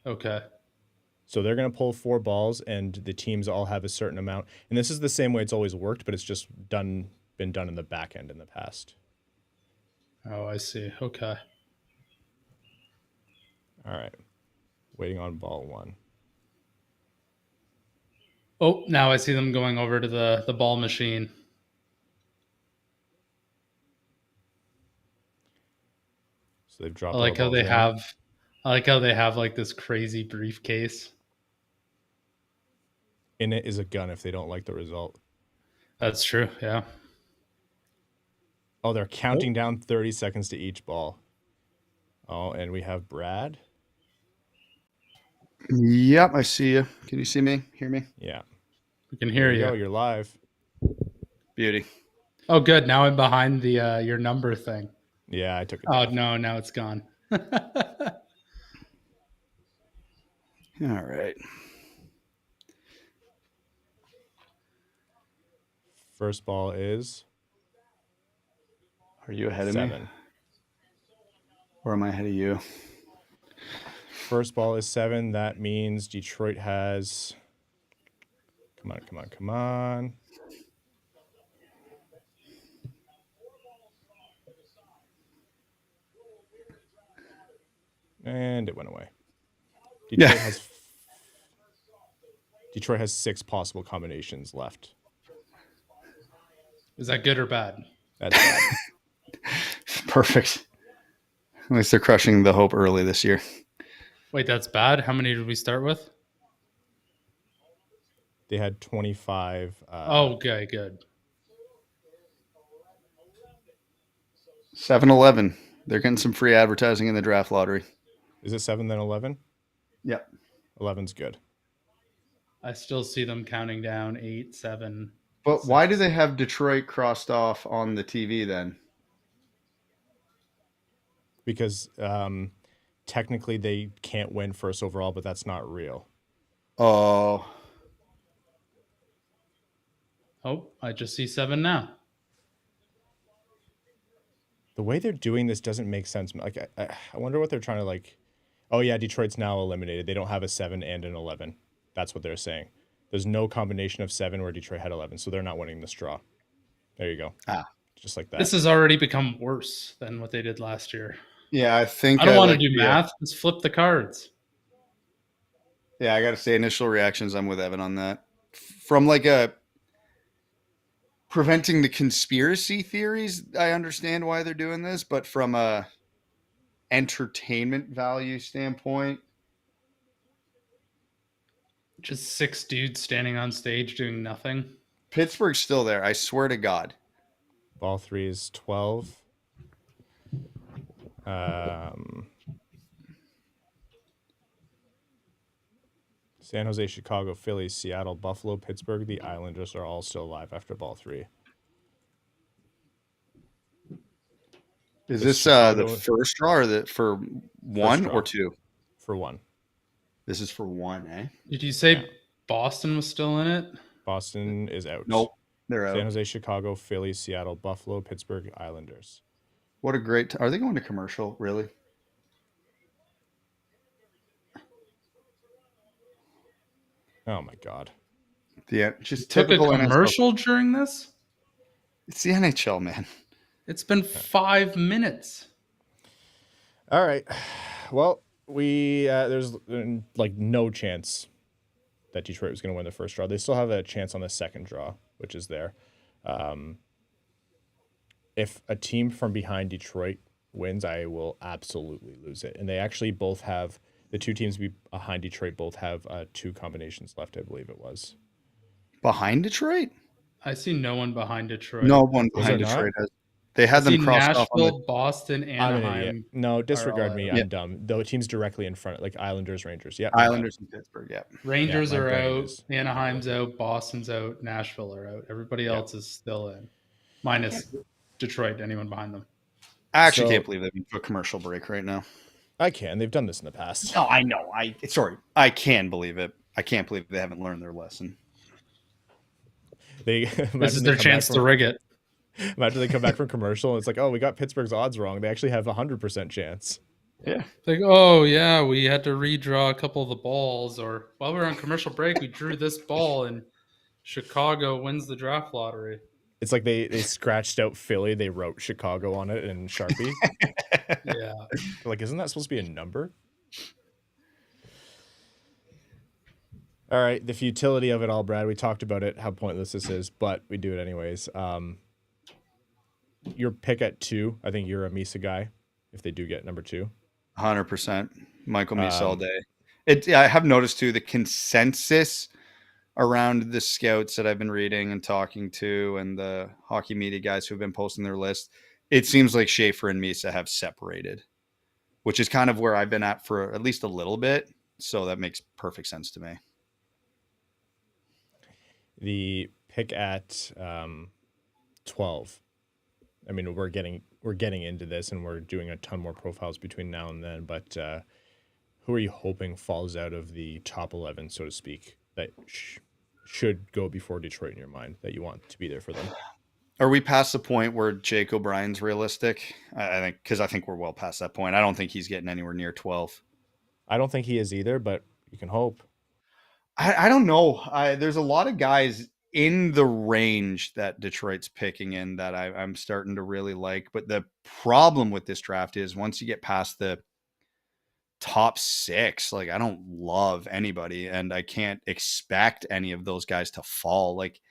Okay. So they're going to pull 4 balls, and the teams all have a certain amount. And this is the same way it's always worked, but it's just been done in the back end in the past. Oh, I see. Okay. All right. Waiting on ball 1. Oh, now I see them going over to the ball machine. So they've dropped. I like how they have like this crazy briefcase. In it is a gun if they don't like the result. That's true. Yeah. Oh, they're counting down 30 seconds to each ball. Oh, and we have Brad. Yep, I see you. Can you see me? Hear me? Yeah. We can hear you. You're live. Beauty. Oh, good. Now I'm behind the your number thing. Yeah, I took it. Oh, no, now it's gone. All right. First ball is. Are you ahead of 7. me? Or am I ahead of you? First ball is 7. That means Detroit has. Come on. And it went away. Detroit has 6 possible combinations left. Is that good or bad? That's bad. Perfect. At least they're crushing the hope early this year. Wait, that's bad? How many did we start with? They had 25. Okay, good. 7-11. They're getting some free advertising in the draft lottery. Is it 7 then 11? Yep. 11's good. I still see them counting down 8, 7. But 6. why do they have Detroit crossed off on the TV then? Because technically they can't win first overall, but that's not real. Oh. Oh, I just see 7 now. The way they're doing this doesn't make sense. Like, I wonder what they're trying to like. Oh yeah, Detroit's now eliminated. They don't have a 7 and an 11. That's what they're saying. There's no combination of 7 where Detroit had 11, so they're not winning this draw. There you go. Just like that. This has already become worse than what they did last year. Yeah, I think I don't want to do math. Just flip the cards. Yeah, I got to say, initial reactions, I'm with Evan on that. From like a preventing the conspiracy theories, I understand why they're doing this, but from a entertainment value standpoint, just 6 dudes standing on stage doing nothing. Pittsburgh's still there. I swear to God. Ball 3 is 12. San Jose, Chicago, Philly, Seattle, Buffalo, Pittsburgh. The Islanders are all still alive after ball 3. Is this the first draw or for one or 2? For 1. This is for 1, eh? Did you say Boston was still in it? Boston is out. Nope. They're out. San Jose, Chicago, Philly, Seattle, Buffalo, Pittsburgh, Islanders. What a great... Are they going to commercial, really? Oh, my God. Yeah, just took a typical commercial NHL. During this? It's the NHL, man. It's been 5 minutes. All right. Well, there's like no chance that Detroit was going to win the first draw. They still have a chance on the second draw, which is there. If a team from behind Detroit wins, I will absolutely lose it. And they actually both have The two teams behind Detroit both have 2 combinations left, I believe it was. Behind Detroit? I see no one behind Detroit. No one Was behind there not? Detroit has. They I had see them crossed off on the. Nashville, Boston, I'm an idiot. Anaheim. No, disregard all me. out. I'm dumb. The teams directly in front, like Islanders, Rangers. Yep. Islanders and Pittsburgh. Yeah. Rangers my are brain out. is- Anaheim's out. Boston's out. Nashville are out. Everybody else is still in, minus Detroit. Anyone behind them? I actually So- can't believe they've been to a commercial break right now. I can. They've done this in the past. No, I know. I can believe it. I can't believe they haven't learned their lesson. This is their chance to rig it. Imagine they come back from commercial and it's like, oh, we got Pittsburgh's odds wrong. They actually have 100% chance. Yeah. Like, oh yeah, we had to redraw a couple of the balls, or while we were on commercial break, we drew this ball, and Chicago wins the draft lottery. It's like they scratched out Philly. They wrote Chicago on it in Sharpie. Yeah. Like, isn't that supposed to be a number? All right, the futility of it all, Brad. We talked about it, how pointless this is, but we do it anyways. Your pick at 2, I think you're a Misa guy if they do get number 2. 100%. Michael Misa all day. I have noticed too the consensus around the scouts that I've been reading and talking to, and the hockey media guys who've been posting their list. It seems like Schaefer and Misa have separated, which is kind of where I've been at for at least a little bit. So that makes perfect sense to me. The pick at 12. I mean, we're getting into this, and we're doing a ton more profiles between now and then. But who are you hoping falls out of the top 11, so to speak, that should go before Detroit in your mind, that you want to be there for them? Are we past the point where Jake O'Brien's realistic? I think we're well past that point. I don't think he's getting anywhere near 12. I don't think he is either, but you can hope. I don't know. There's a lot of guys in the range that Detroit's picking in that I'm starting to really like. But the problem with this draft is once you get past the top 6, like I don't love anybody, and I can't expect any of those guys to fall. Like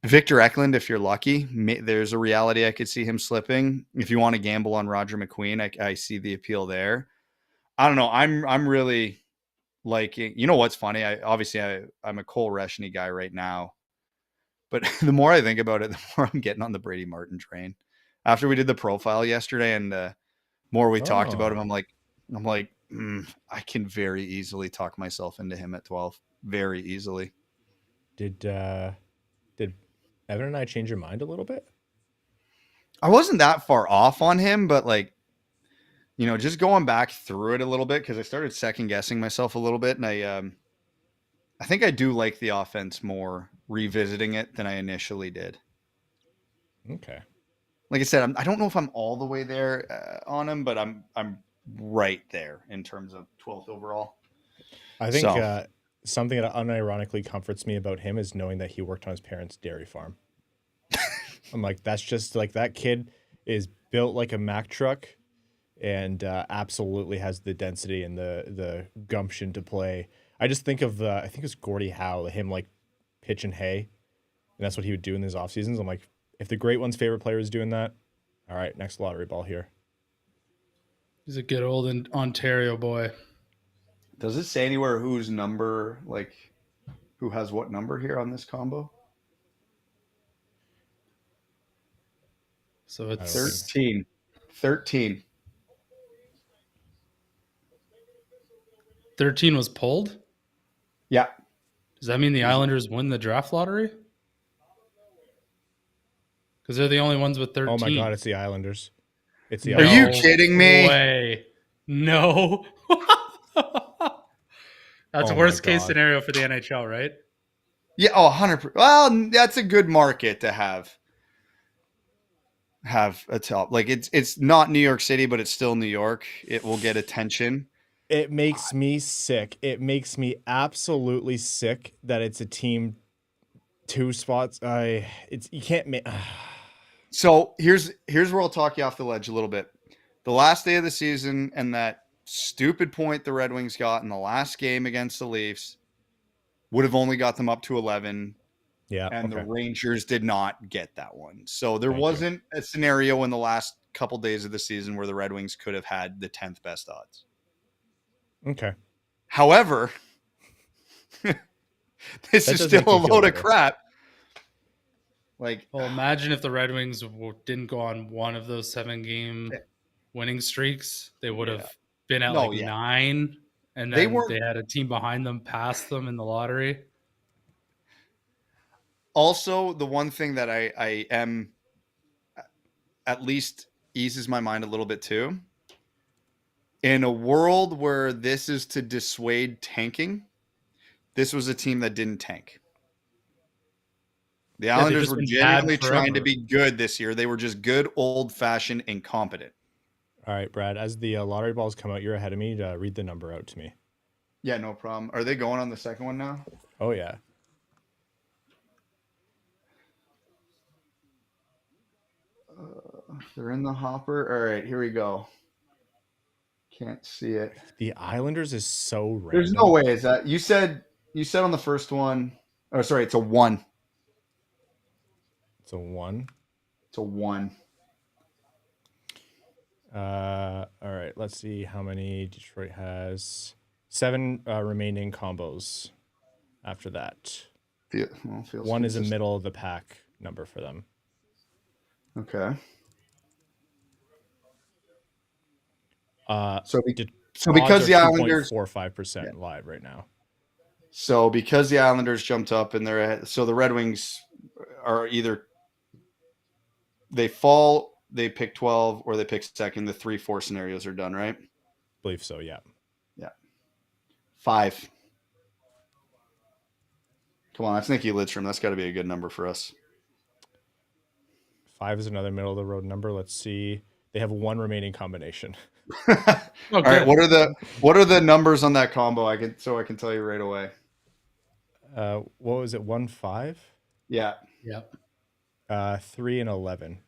Victor Eklund, if you're lucky, there's a reality I could see him slipping. If you want to gamble on Roger McQueen, I see the appeal there. I don't know. I'm really liking. You know what's funny? I'm a Cole Reshny guy right now, but the more I think about it, the more I'm getting on the Brady Martin train. After we did the profile yesterday, and the more we talked about him, I'm like, I can very easily talk myself into him at 12, very easily. Did Evan and I change your mind a little bit? I wasn't that far off on him, but like, you know, just going back through it a little bit, because I started second guessing myself a little bit, and I think I do like the offense more revisiting it than I initially did. Okay. Like I said, I don't know if I'm all the way there on him, but I'm right there in terms of 12th overall. I think something that unironically comforts me about him is knowing that he worked on his parents' dairy farm. I'm like, that's just like, that kid is built like a Mack truck and absolutely has the density and the gumption to play. I just think of, I think it was Gordie Howe, him like pitching hay, and that's what he would do in his off seasons. I'm like, if the Great One's favorite player is doing that, all right, next lottery ball here. He's a good old Ontario boy. Does it say anywhere whose number, like, who has what number here on this combo? So it's 13. 13. 13 was pulled? Yeah. Does that mean the Islanders win the draft lottery? Because they're the only ones with 13. Oh my God, it's the Islanders. It's the Are Islanders. you kidding me? Way. No. That's Oh my worst case God. scenario for the NHL, right? Yeah, 100%. Well, that's a good market to have a top. Like it's not New York City, but it's still New York. It will get attention. It makes me sick. It makes me absolutely sick that it's a team 2 spots. You can't make. So here's where I'll talk you off the ledge a little bit. The last day of the season and that stupid point the Red Wings got in the last game against the Leafs would have only got them up to 11. Yeah. And okay. the Rangers did not get that one. So there Thank wasn't a scenario in the last couple days of the season where the Red Wings could have had the 10th best odds. Okay. However, this That is does still make a me feel load of better. crap. Like, Well, imagine if the Red Wings didn't go on one of those 7-game winning streaks. They would have been at no, like yeah. 9, and They then weren't. they had a team behind them past them in the lottery. Also, the one thing that I am at least eases my mind a little bit too. In a world where this is to dissuade tanking, this was a team that didn't tank. The Yeah, they've Islanders just were been bad genuinely trying to forever. be good this year. They were just good, old-fashioned incompetent. All right, Brad. As the lottery balls come out, you're ahead of me. To read the number out to me. Yeah, no problem. Are they going on the second one now? Oh yeah. They're in the hopper. All right, here we go. Can't see it. The Islanders is so random. There's no way is that you said on the first one. Oh, sorry, it's a 1. It's a 1. It's a 1. All right. Let's see how many Detroit has. 7 remaining combos after that. Feels 1 is a consistent. middle of the pack number for them. Okay. So because the Islanders 2.45% live right now. So because the Islanders jumped up and they're ahead, so the Red Wings are either they fall, they pick 12, or they pick second. The 3-4 scenarios are done, right? Believe so, yeah. Yeah. 5. Come on, that's Nicky Lidstrom. That's got to be a good number for us. 5 is another middle of the road number. Let's see. They have 1 remaining combination. Okay. All right. What are the numbers on that combo? I can tell you right away. What was it? 1-5? Yeah. Yep. 3 and 11.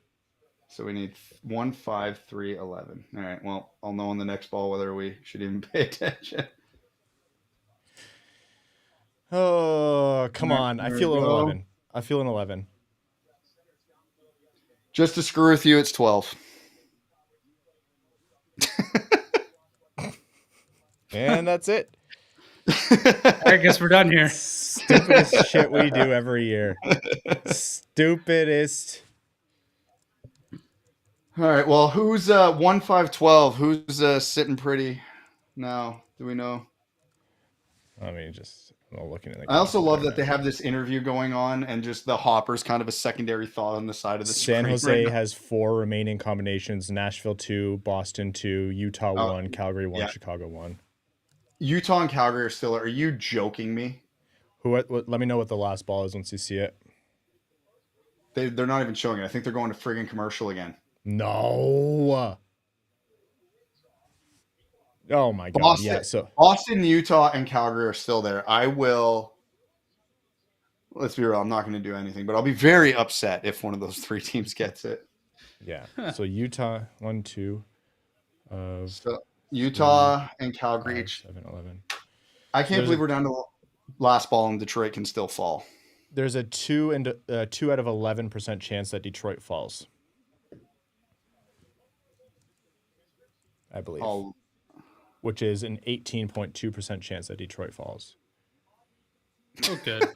So we need 1, 5, 3, 11. All right. Well, I'll know on the next ball whether we should even pay attention. Oh, come on. I feel an go. 11. I feel an 11. Just to screw with you, it's 12. And that's it. I guess we're done here. Stupidest shit we do every year. Stupidest. All right. Well, who's 1, 5, 12? Who's sitting pretty now? Do we know? I mean, just looking at the I also love that right they have this interview going on, and just the hopper's kind of a secondary thought on the side of the San screen. Jose right has 4 remaining combinations: Nashville 2, Boston 2, Utah 1, Calgary 1, Chicago 1. Utah and Calgary are still. Are you joking me? Let me know what the last ball is once you see it. They're not even showing it. I think they're going to friggin' commercial again. No. Oh my god. Boston, Yeah. So Boston, Utah, and Calgary are still there. I will. Let's be real. I'm not going to do anything, but I'll be very upset if one of those 3 teams gets it. yeah. So Utah 1, 2. So Utah and Calgary 5, 7, 11. I can't believe we're down to last ball and Detroit can still fall. There's a 2 out of 11% chance that Detroit falls. I believe. Which is an 18.2% chance that Detroit falls. Oh, good.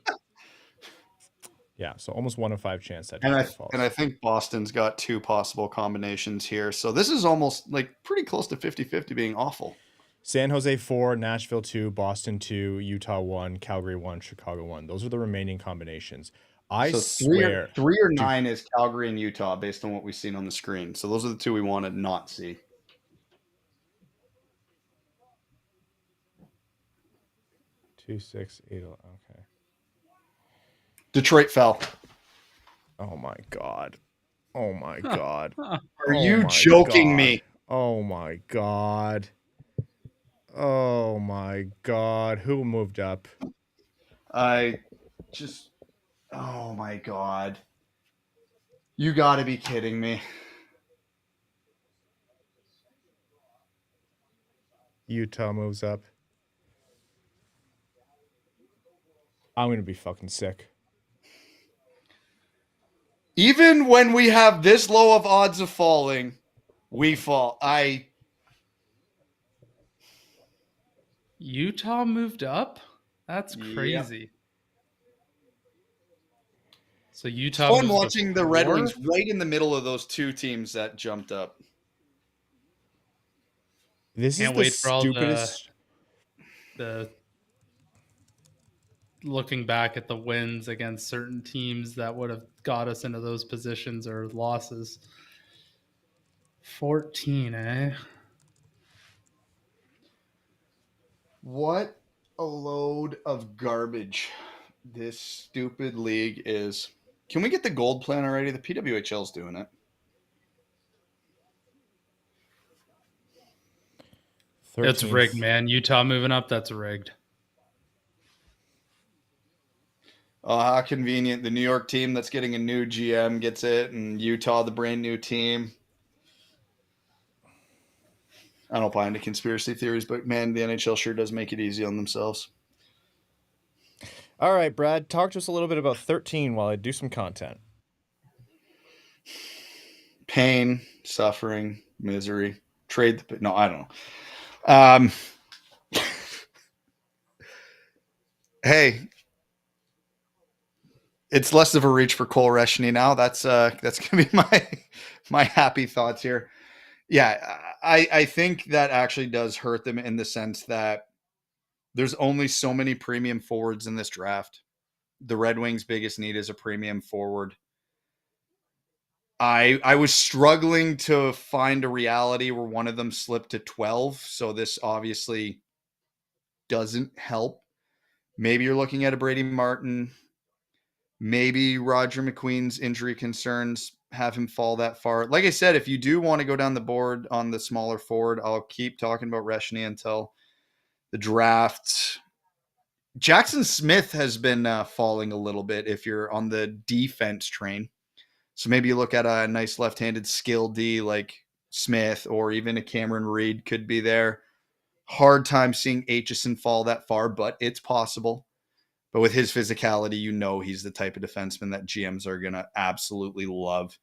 Yeah, so almost 1 in 5 chance that Detroit falls. And I think Boston's got 2 possible combinations here. So this is almost like pretty close to 50-50 being awful. San Jose 4, Nashville 2, Boston 2, Utah 1, Calgary 1, Chicago 1. Those are the remaining combinations. I swear. 3 or 9 is Calgary and Utah based on what we've seen on the screen. So those are the 2 we want to not see. 2, 6, 8. Okay. Detroit fell. Oh my god. Oh my god. Are you joking me? Oh my god. Oh my god. Who moved up? Oh my god. You got to be kidding me. Utah moves up. I'm going to be fucking sick. Even when we have this low of odds of falling, we fall. Utah moved up? That's Yep. crazy. So Utah Fun moved watching the Red Wings right in the middle of those two teams that jumped up. This Can't is the wait for all stupidest. the looking back at the wins against certain teams that would have got us into those positions or losses. 14, eh? What a load of garbage this stupid league is. Can we get the gold plan already? The PWHL's doing it. 13th. It's rigged, man. Utah moving up, that's rigged. Oh, how convenient. The New York team that's getting a new GM gets it, and Utah, the brand new team. I don't buy into conspiracy theories, but man, the NHL sure does make it easy on themselves. All right, Brad, talk to us a little bit about 13 while I do some content. Pain, suffering, misery. Trade the... No, I don't know. Hey, it's less of a reach for Cole Reshny now. That's gonna be my happy thoughts here. Yeah, I think that actually does hurt them in the sense that there's only so many premium forwards in this draft. The Red Wings' biggest need is a premium forward. I was struggling to find a reality where one of them slipped to 12, so this obviously doesn't help. Maybe you're looking at a Brady Martin. Maybe Roger McQueen's injury concerns have him fall that far. Like I said, if you do want to go down the board on the smaller forward, I'll keep talking about Reshny until the draft. Jackson Smith has been falling a little bit if you're on the defense train. So maybe you look at a nice left-handed skill D like Smith, or even a Cameron Reed could be there. Hard time seeing Aitchison fall that far, but it's possible. But with his physicality, you know he's the type of defenseman that GMs are going to absolutely love.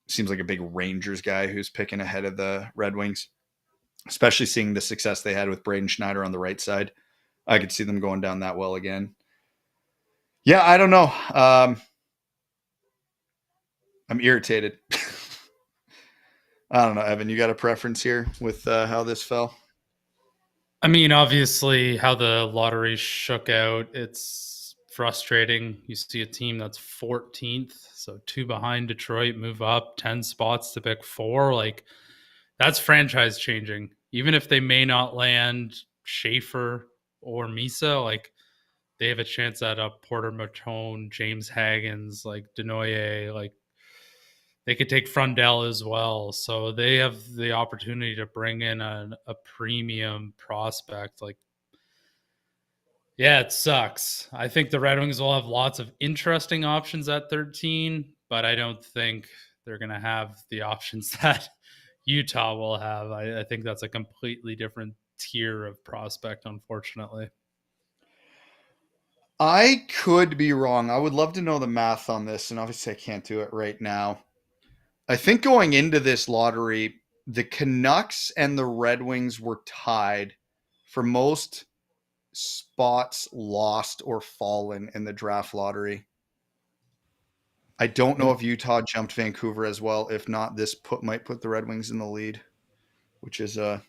Seems like a big Rangers guy who's picking ahead of the Red Wings, especially seeing the success they had with Braden Schneider on the right side. I could see them going down that well again. Yeah, I don't know. I'm irritated. I don't know, Evan, you got a preference here with how this fell? I mean, obviously, how the lottery shook out, it's frustrating. You see a team that's 14th, so 2 behind Detroit, move up 10 spots to pick 4. Like, that's franchise changing. Even if they may not land Schaefer or Misa, like, they have a chance at a Porter Matone, James Hagens, like Denoyer, like they could take Frondell as well. So they have the opportunity to bring in a premium prospect. Like, yeah, it sucks. I think the Red Wings will have lots of interesting options at 13, but I don't think they're going to have the options that Utah will have. I think that's a completely different tier of prospect, unfortunately. I could be wrong. I would love to know the math on this, and obviously I can't do it right now. I think going into this lottery, the Canucks and the Red Wings were tied for most spots lost or fallen in the draft lottery. I don't know if Utah jumped Vancouver as well. If not, this might put the Red Wings in the lead, which is a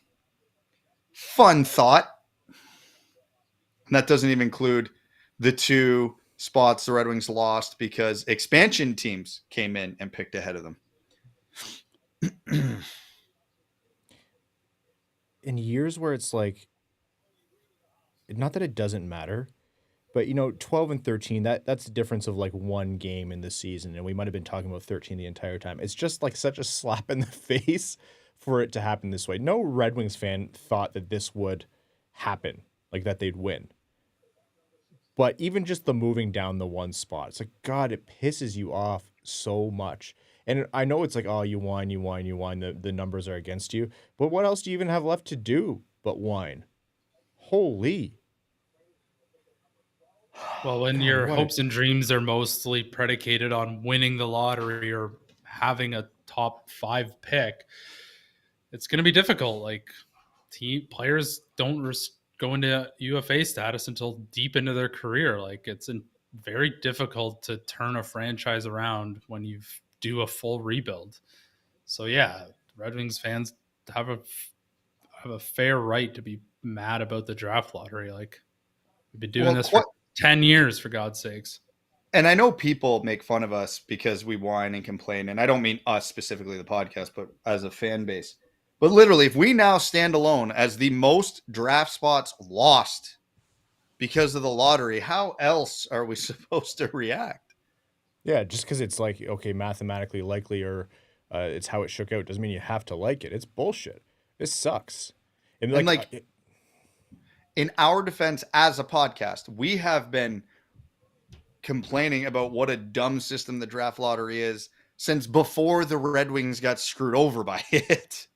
fun thought. And that doesn't even include the 2 spots the Red Wings lost because expansion teams came in and picked ahead of them. In years where it's like, not that it doesn't matter, but 12 and 13, that's the difference of like one game in the season, and we might have been talking about 13 the entire time. It's just like such a slap in the face for it to happen this way. No Red Wings fan thought that this would happen, like that they'd win. But even just the moving down the one spot, it's like, God, it pisses you off so much. And I know it's like, oh, you whine, the numbers are against you. But what else do you even have left to do but whine? Holy. Well, when your hopes and dreams are mostly predicated on winning the lottery or having a top 5 pick, it's going to be difficult. Like, players don't go into UFA status until deep into their career. Like it's very difficult to turn a franchise around when you do a full rebuild. So yeah, Red Wings fans have a fair right to be mad about the draft lottery. Like we've been doing this for 10 years, for God's sakes. And I know people make fun of us because we whine and complain, and I don't mean us specifically, the podcast, but as a fan base. But literally, if we now stand alone as the most draft spots lost because of the lottery, how else are we supposed to react? Yeah, just because it's like, okay, mathematically likely or it's how it shook out doesn't mean you have to like it. It's bullshit. This sucks. And like in our defense as a podcast, we have been complaining about what a dumb system the draft lottery is since before the Red Wings got screwed over by it.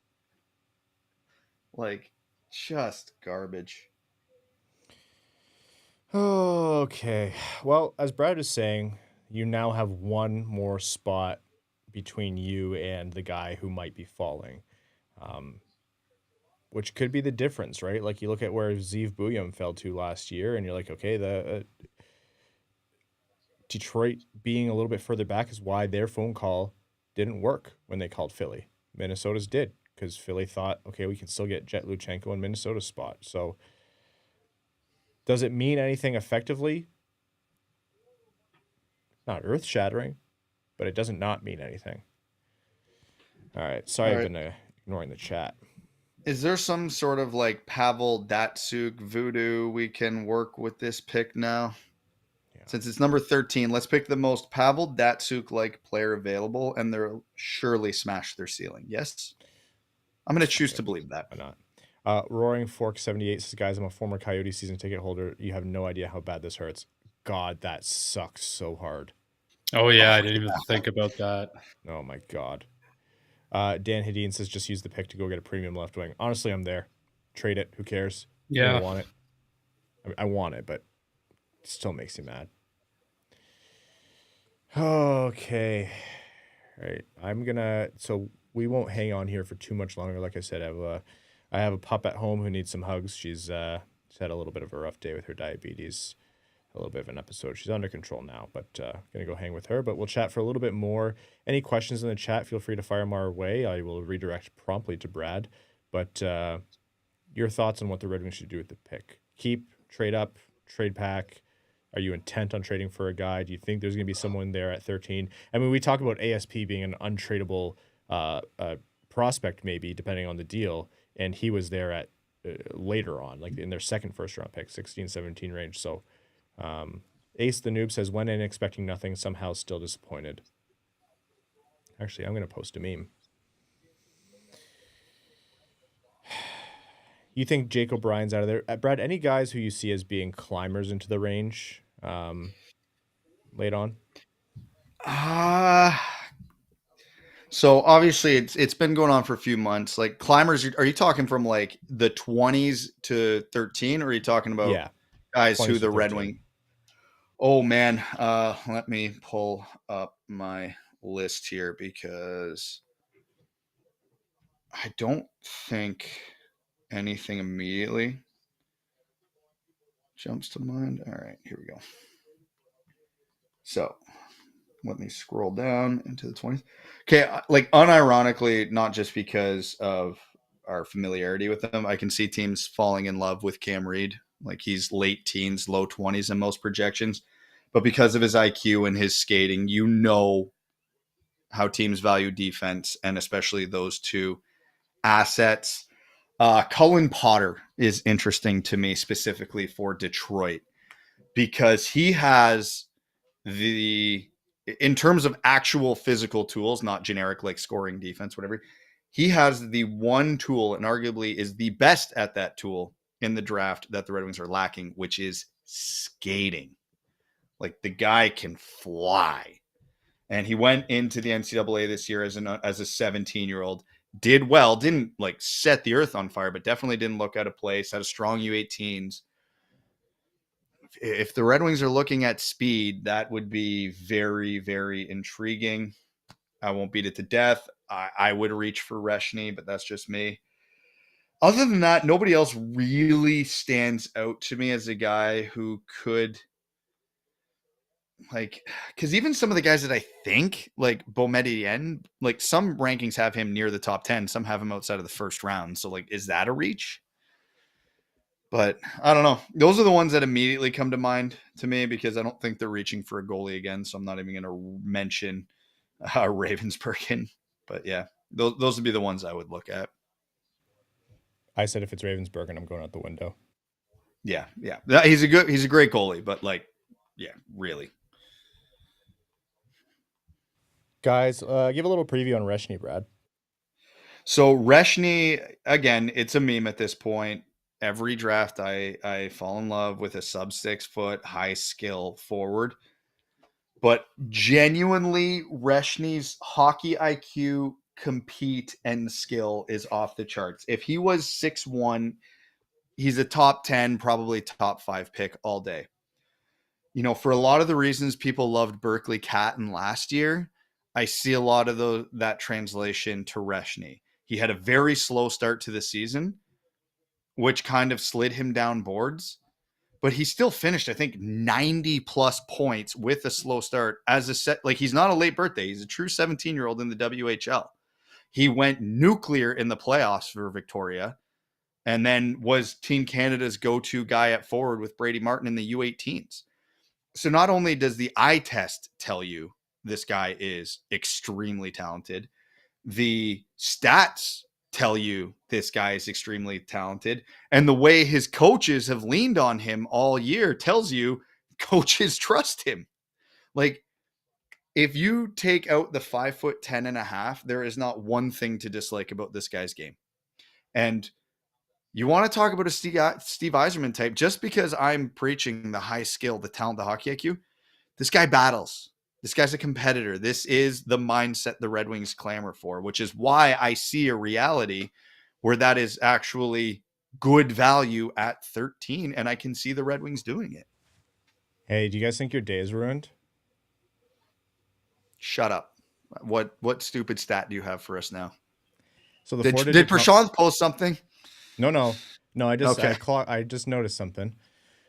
Like, just garbage. Okay. Well, as Brad is saying, you now have one more spot between you and the guy who might be falling, which could be the difference, right? Like you look at where Zeev Bouillon fell to last year, and you're like, okay, the Detroit being a little bit further back is why their phone call didn't work when they called Philly. Minnesota's did, because Philly thought, okay, we can still get Jet Luchenko in Minnesota's spot. So does it mean anything effectively? Not earth-shattering, but it doesn't not mean anything. All right. Sorry, I've been ignoring the chat. Is there some sort of like Pavel Datsyuk voodoo we can work with this pick now? Yeah. Since it's number 13, let's pick the most Pavel Datsyuk-like player available, and they'll surely smash their ceiling. Yes? I'm going to choose to believe that. Why not? Roaring Fork 78 says, guys, I'm a former Coyote season ticket holder. You have no idea how bad this hurts. God, that sucks so hard. Oh, yeah. I didn't even think about that. Oh, my God. Dan Hedin says, just use the pick to go get a premium left wing. Honestly, I'm there. Trade it. Who cares? Yeah. I want it. I want it, but it still makes you mad. Okay. All right. So we won't hang on here for too much longer. Like I said, I have a pup at home who needs some hugs. She's had a little bit of a rough day with her diabetes, a little bit of an episode. She's under control now, but gonna go hang with her. But we'll chat for a little bit more. Any questions in the chat, feel free to fire them our way. I will redirect promptly to Brad. But your thoughts on what the Red Wings should do with the pick? Keep, trade up, trade back. Are you intent on trading for a guy? Do you think there's going to be someone there at 13? I mean, we talk about ASP being an untradeable prospect, maybe, depending on the deal. And he was there at later on, like in their second first-round pick, 16, 17 range. So Ace the Noob says, went in expecting nothing, somehow still disappointed. Actually, I'm going to post a meme. You think Jake O'Brien's out of there? Brad, any guys who you see as being climbers into the range late on? So obviously it's been going on for a few months. Like climbers, are you talking from like the 20s to 13, or are you talking about guys who the Red Wing? Oh man, let me pull up my list here because I don't think anything immediately jumps to mind. All right, here we go. So let me scroll down into the 20s. Okay, like unironically, not just because of our familiarity with them, I can see teams falling in love with Cam Reed. Like he's late teens, low 20s in most projections. But because of his IQ and his skating, you know how teams value defense, and especially those two assets. Cullen Potter is interesting to me specifically for Detroit because he has in terms of actual physical tools, not generic like scoring, defense, whatever, he has the one tool and arguably is the best at that tool in the draft that the Red Wings are lacking, which is skating. Like the guy can fly. And he went into the NCAA this year as a 17-year-old, did well, didn't like set the earth on fire, but definitely didn't look out of place, had a strong U18s. If the Red Wings are looking at speed, that would be very, very intriguing. I won't beat it to death. I would reach for Reshny, but that's just me. Other than that, nobody else really stands out to me as a guy who could, like, because even some of the guys that I think, like Boumedienne, like some rankings have him near the top 10, some have him outside of the first round. So, like, is that a reach? But I don't know. Those are the ones that immediately come to mind to me because I don't think they're reaching for a goalie again. So I'm not even going to mention Ravensburgen. But yeah, those would be the ones I would look at. I said if it's Ravensburgen, I'm going out the window. Yeah. He's a great goalie, but like, yeah, really. Guys, give a little preview on Reshny, Brad. So Reshny, again, it's a meme at this point. Every draft, I fall in love with a sub 6 foot high skill forward. But genuinely, Reshny's hockey IQ, compete, and skill is off the charts. If he was 6'1", he's a top 10, probably top 5 pick all day. You know, for a lot of the reasons people loved Berkeley Catton last year, I see a lot of that translation to Reshny. He had a very slow start to the season, which kind of slid him down boards, but he still finished, I think, 90 plus points with a slow start as a set. Like, he's not a late birthday. He's a true 17-year-old in the WHL. He went nuclear in the playoffs for Victoria and then was Team Canada's go-to guy at forward with Brady Martin in the U18s. So not only does the eye test tell you this guy is extremely talented, the stats tell you this guy is extremely talented, and the way his coaches have leaned on him all year tells you coaches trust him. Like, if you take out the 5'10.5", there is not one thing to dislike about this guy's game. And you want to talk about a Steve Yzerman type, just because I'm preaching the high skill, the talent, the hockey IQ, this guy battles. This guy's a competitor. This is the mindset the Red Wings clamor for, which is why I see a reality where that is actually good value at 13, and I can see the Red Wings doing it. Hey, do you guys think your day is ruined? Shut up. What stupid stat do you have for us now? So the did Prashant post something? No. I just Okay. I just noticed something.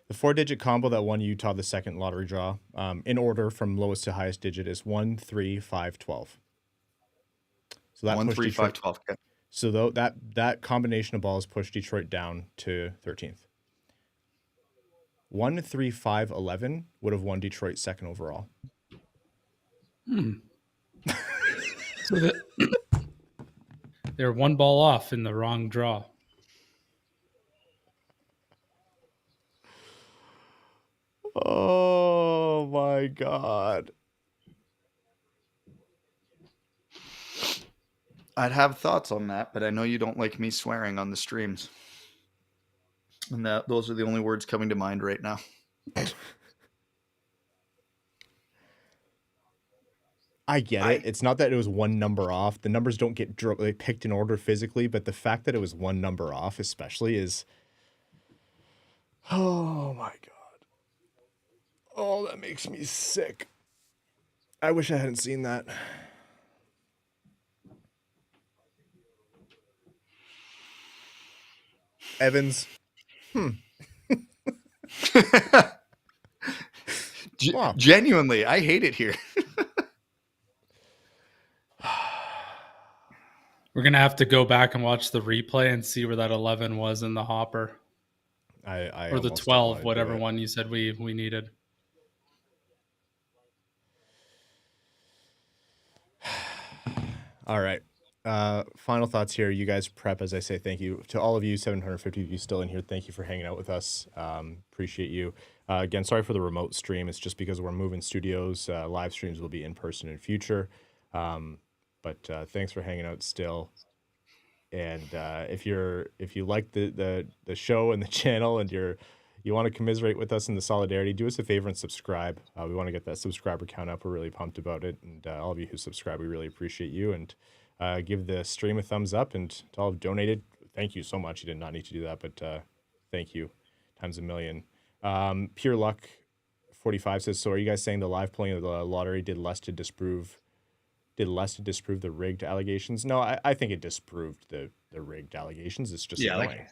The 4-digit combo that won Utah the second lottery draw, in order from lowest to highest digit, is 1, 3, 5, 12. So that 1, pushed 3, Detroit. 5, 12. Okay. So that combination of balls pushed Detroit down to 13th. 1, 3, 5, 11 would have won Detroit second overall. So they're one ball off in the wrong draw. Oh my God. I'd have thoughts on that, but I know you don't like me swearing on the streams. And those are the only words coming to mind right now. I get it. It's not that it was one number off. The numbers don't get picked in order physically, but the fact that it was one number off especially is... Oh my God. Oh, that makes me sick. I wish I hadn't seen that. Evans. Wow. Genuinely, I hate it here. We're going to have to go back and watch the replay and see where that 11 was in the hopper. Or the 12, whatever one you said we needed. All right. Final thoughts here. You guys prep as I say thank you to all of you, 750 of you still in here. Thank you for hanging out with us. Appreciate you. Again, sorry for the remote stream. It's just because we're moving studios. Live streams will be in person in future. But thanks for hanging out still. And if you like the show and the channel and you want to commiserate with us in the solidarity, do us a favor and subscribe. We want to get that subscriber count up. We're really pumped about it. And all of you who subscribe, we really appreciate you. And give the stream a thumbs up. And to all who've donated, thank you so much. You did not need to do that, but thank you times a million. Pure Luck 45 says, so are you guys saying the live pulling of the lottery did less to disprove did less to disprove the rigged allegations. No, I think it disproved the rigged allegations. It's just annoying.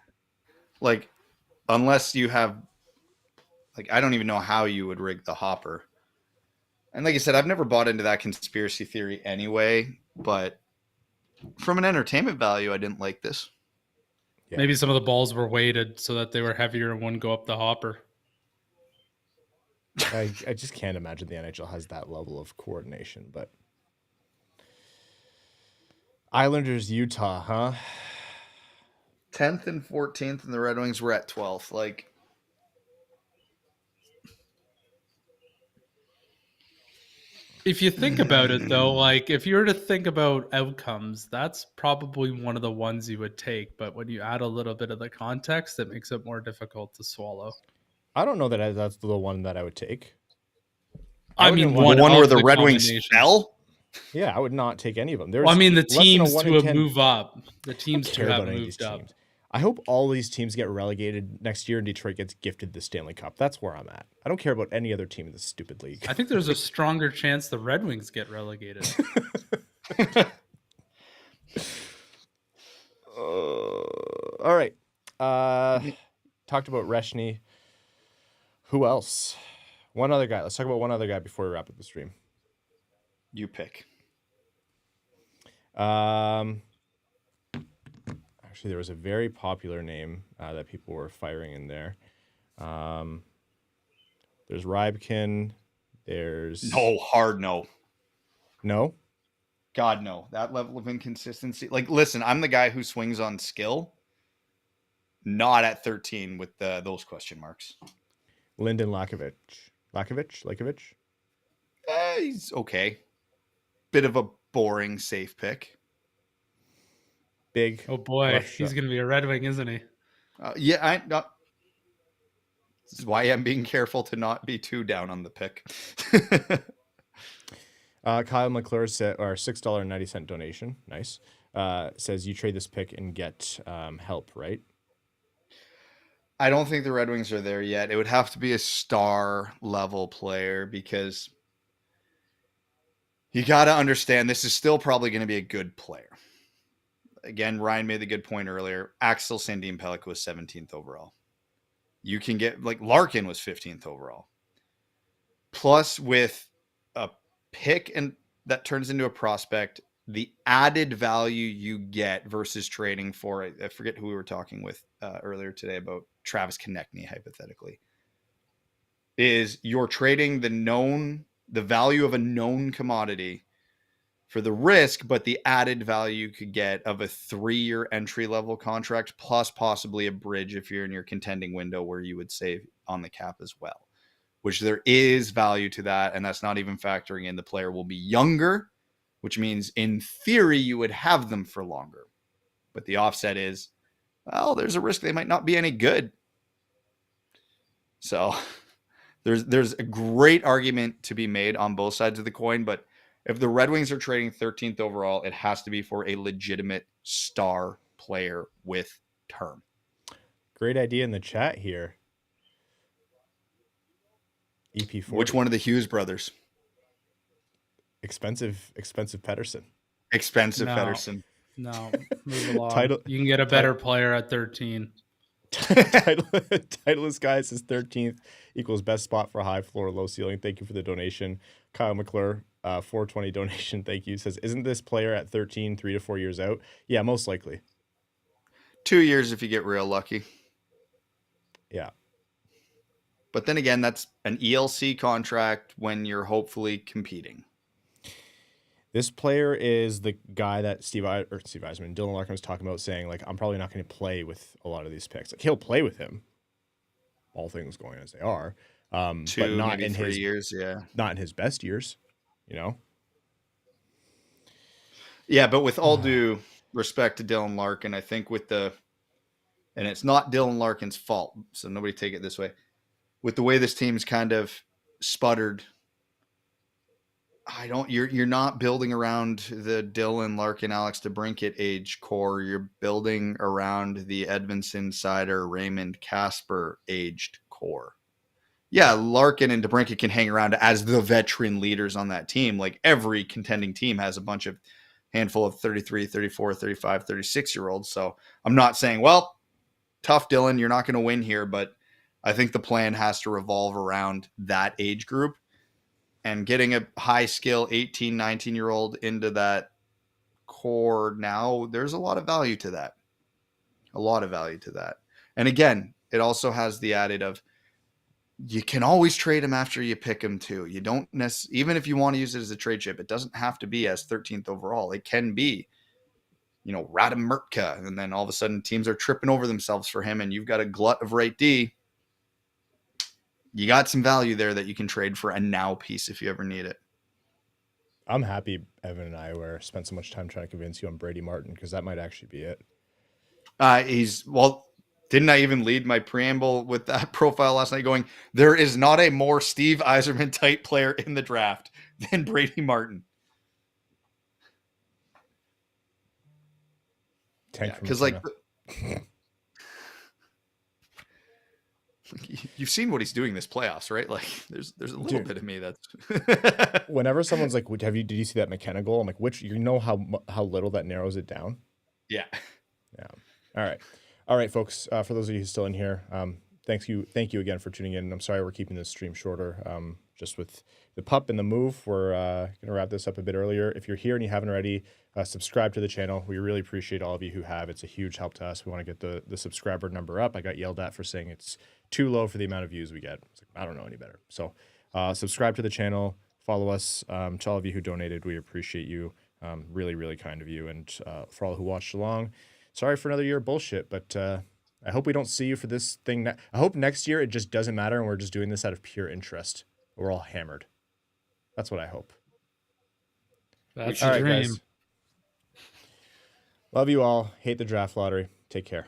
Like unless you have, like, I don't even know how you would rig the hopper. And like I said, I've never bought into that conspiracy theory anyway, but from an entertainment value, I didn't like this. Yeah. Maybe some of the balls were weighted so that they were heavier and wouldn't go up the hopper. I just can't imagine the NHL has that level of coordination. But Islanders, Utah, huh? 10th and 14th, and the Red Wings were at 12th. Like, if you think about it, though, like if you were to think about outcomes, that's probably one of the ones you would take. But when you add a little bit of the context, it makes it more difficult to swallow. I don't know that that's the one that I would take. I mean, the one where the Red Wings fell? Yeah, I would not take any of them. Well, I mean, the teams to have moved up. The teams to have moved up. I hope all these teams get relegated next year and Detroit gets gifted the Stanley Cup. That's where I'm at. I don't care about any other team in this stupid league. I think there's a stronger chance the Red Wings get relegated. All right. Talked about Reshny. Who else? One other guy. Let's talk about one other guy before we wrap up the stream. You pick. Actually, there was a very popular name that people were firing in there. There's Rybkin. There's hard no. No? God, no. That level of inconsistency. Like, listen, I'm the guy who swings on skill, not at 13 with those question marks. Lyndon Lakovic. Lakovic? He's okay. Bit of a boring safe pick. Big. Oh boy, he's going to be a Red Wing, isn't he? Yeah, this is why I'm being careful to not be too down on the pick. Kyle McClure said, or $6.90 donation. Nice. Says you trade this pick and get help, right? I don't think the Red Wings are there yet. It would have to be a star level player because you got to understand this is still probably going to be a good player. Again, Ryan made the good point earlier. Axel Sandin Pelech was 17th overall. You can get, like, Larkin was 15th overall. Plus, with a pick and that turns into a prospect, the added value you get versus trading for, I forget who we were talking with earlier today about Travis Konechny, hypothetically, is you're trading the value of a known commodity for the risk, but the added value you could get of a 3-year entry-level contract plus possibly a bridge if you're in your contending window where you would save on the cap as well, which there is value to that, and that's not even factoring in the player will be younger, which means in theory you would have them for longer. But the offset is, well, there's a risk they might not be any good. So there's a great argument to be made on both sides of the coin, but if the Red Wings are trading 13th overall, it has to be for a legitimate star player with term. Great idea in the chat here. EP40. Which one of the Hughes brothers? Expensive Pettersson. Pettersson. No, move along. You can get a better player at 13. Titleist guy says 13th equals best spot for high floor, low ceiling. Thank you for the donation. Kyle McClure, 420 donation. Thank you. Says, isn't this player at 13, 3 to 4 years out? Yeah, most likely. 2 years if you get real lucky. Yeah. But then again, that's an ELC contract when you're hopefully competing. This player is the guy that Steve Yzerman, Dylan Larkin was talking about, saying, like, I'm probably not going to play with a lot of these picks. Like, he'll play with him, all things going as they are, but not in 3 his years. Yeah, not in his best years, you know. Yeah, but with all due respect to Dylan Larkin, I think and it's not Dylan Larkin's fault, so nobody take it this way. With the way this team's kind of sputtered, you're not building around the Dylan Larkin, Alex DeBrincat age core. You're building around the Edmondson, Sider, Raymond, Casper aged core. yeah, Larkin and DeBrincat can hang around as the veteran leaders on that team. Like every contending team has a bunch of handful of 33, 34, 35, 36-year-olds. So I'm not saying, well, tough, Dylan, you're not going to win here, but I think the plan has to revolve around that age group, and getting a high skill 18, 19-year-old into that core now, there's a lot of value to that. A lot of value to that. And again, it also has the added of, you can always trade him after you pick him too. You don't even if you want to use it as a trade chip, it doesn't have to be as 13th overall. It can be, Radim Murtka, and then all of a sudden teams are tripping over themselves for him, and you've got a glut of right D. You got some value there that you can trade for a now piece if you ever need it. I'm happy Evan and I spent so much time trying to convince you on Brady Martin, because that might actually be it. Didn't I even lead my preamble with that profile last night going, there is not a more Steve Yzerman type player in the draft than Brady Martin. Because you've seen what he's doing this playoffs, right? Like there's a little bit of me that's whenever someone's like, did you see that McKenna goal? I'm like, which, how little that narrows it down? Yeah. All right, folks. For those of you who's still in here, thank you again for tuning in. I'm sorry we're keeping this stream shorter. Just with the pup and the move, we're gonna wrap this up a bit earlier. If you're here and you haven't already, subscribe to the channel. We really appreciate all of you who have. It's a huge help to us. We want to get the subscriber number up. I got yelled at for saying it's too low for the amount of views we get. It's like, I don't know any better. So subscribe to the channel. Follow us. To all of you who donated, we appreciate you. Really, really kind of you. And for all who watched along, sorry for another year of bullshit, but I hope we don't see you for this thing. I hope next year it just doesn't matter and we're just doing this out of pure interest. We're all hammered. That's what I hope. That's the dream. Guys. Love you all. Hate the draft lottery. Take care.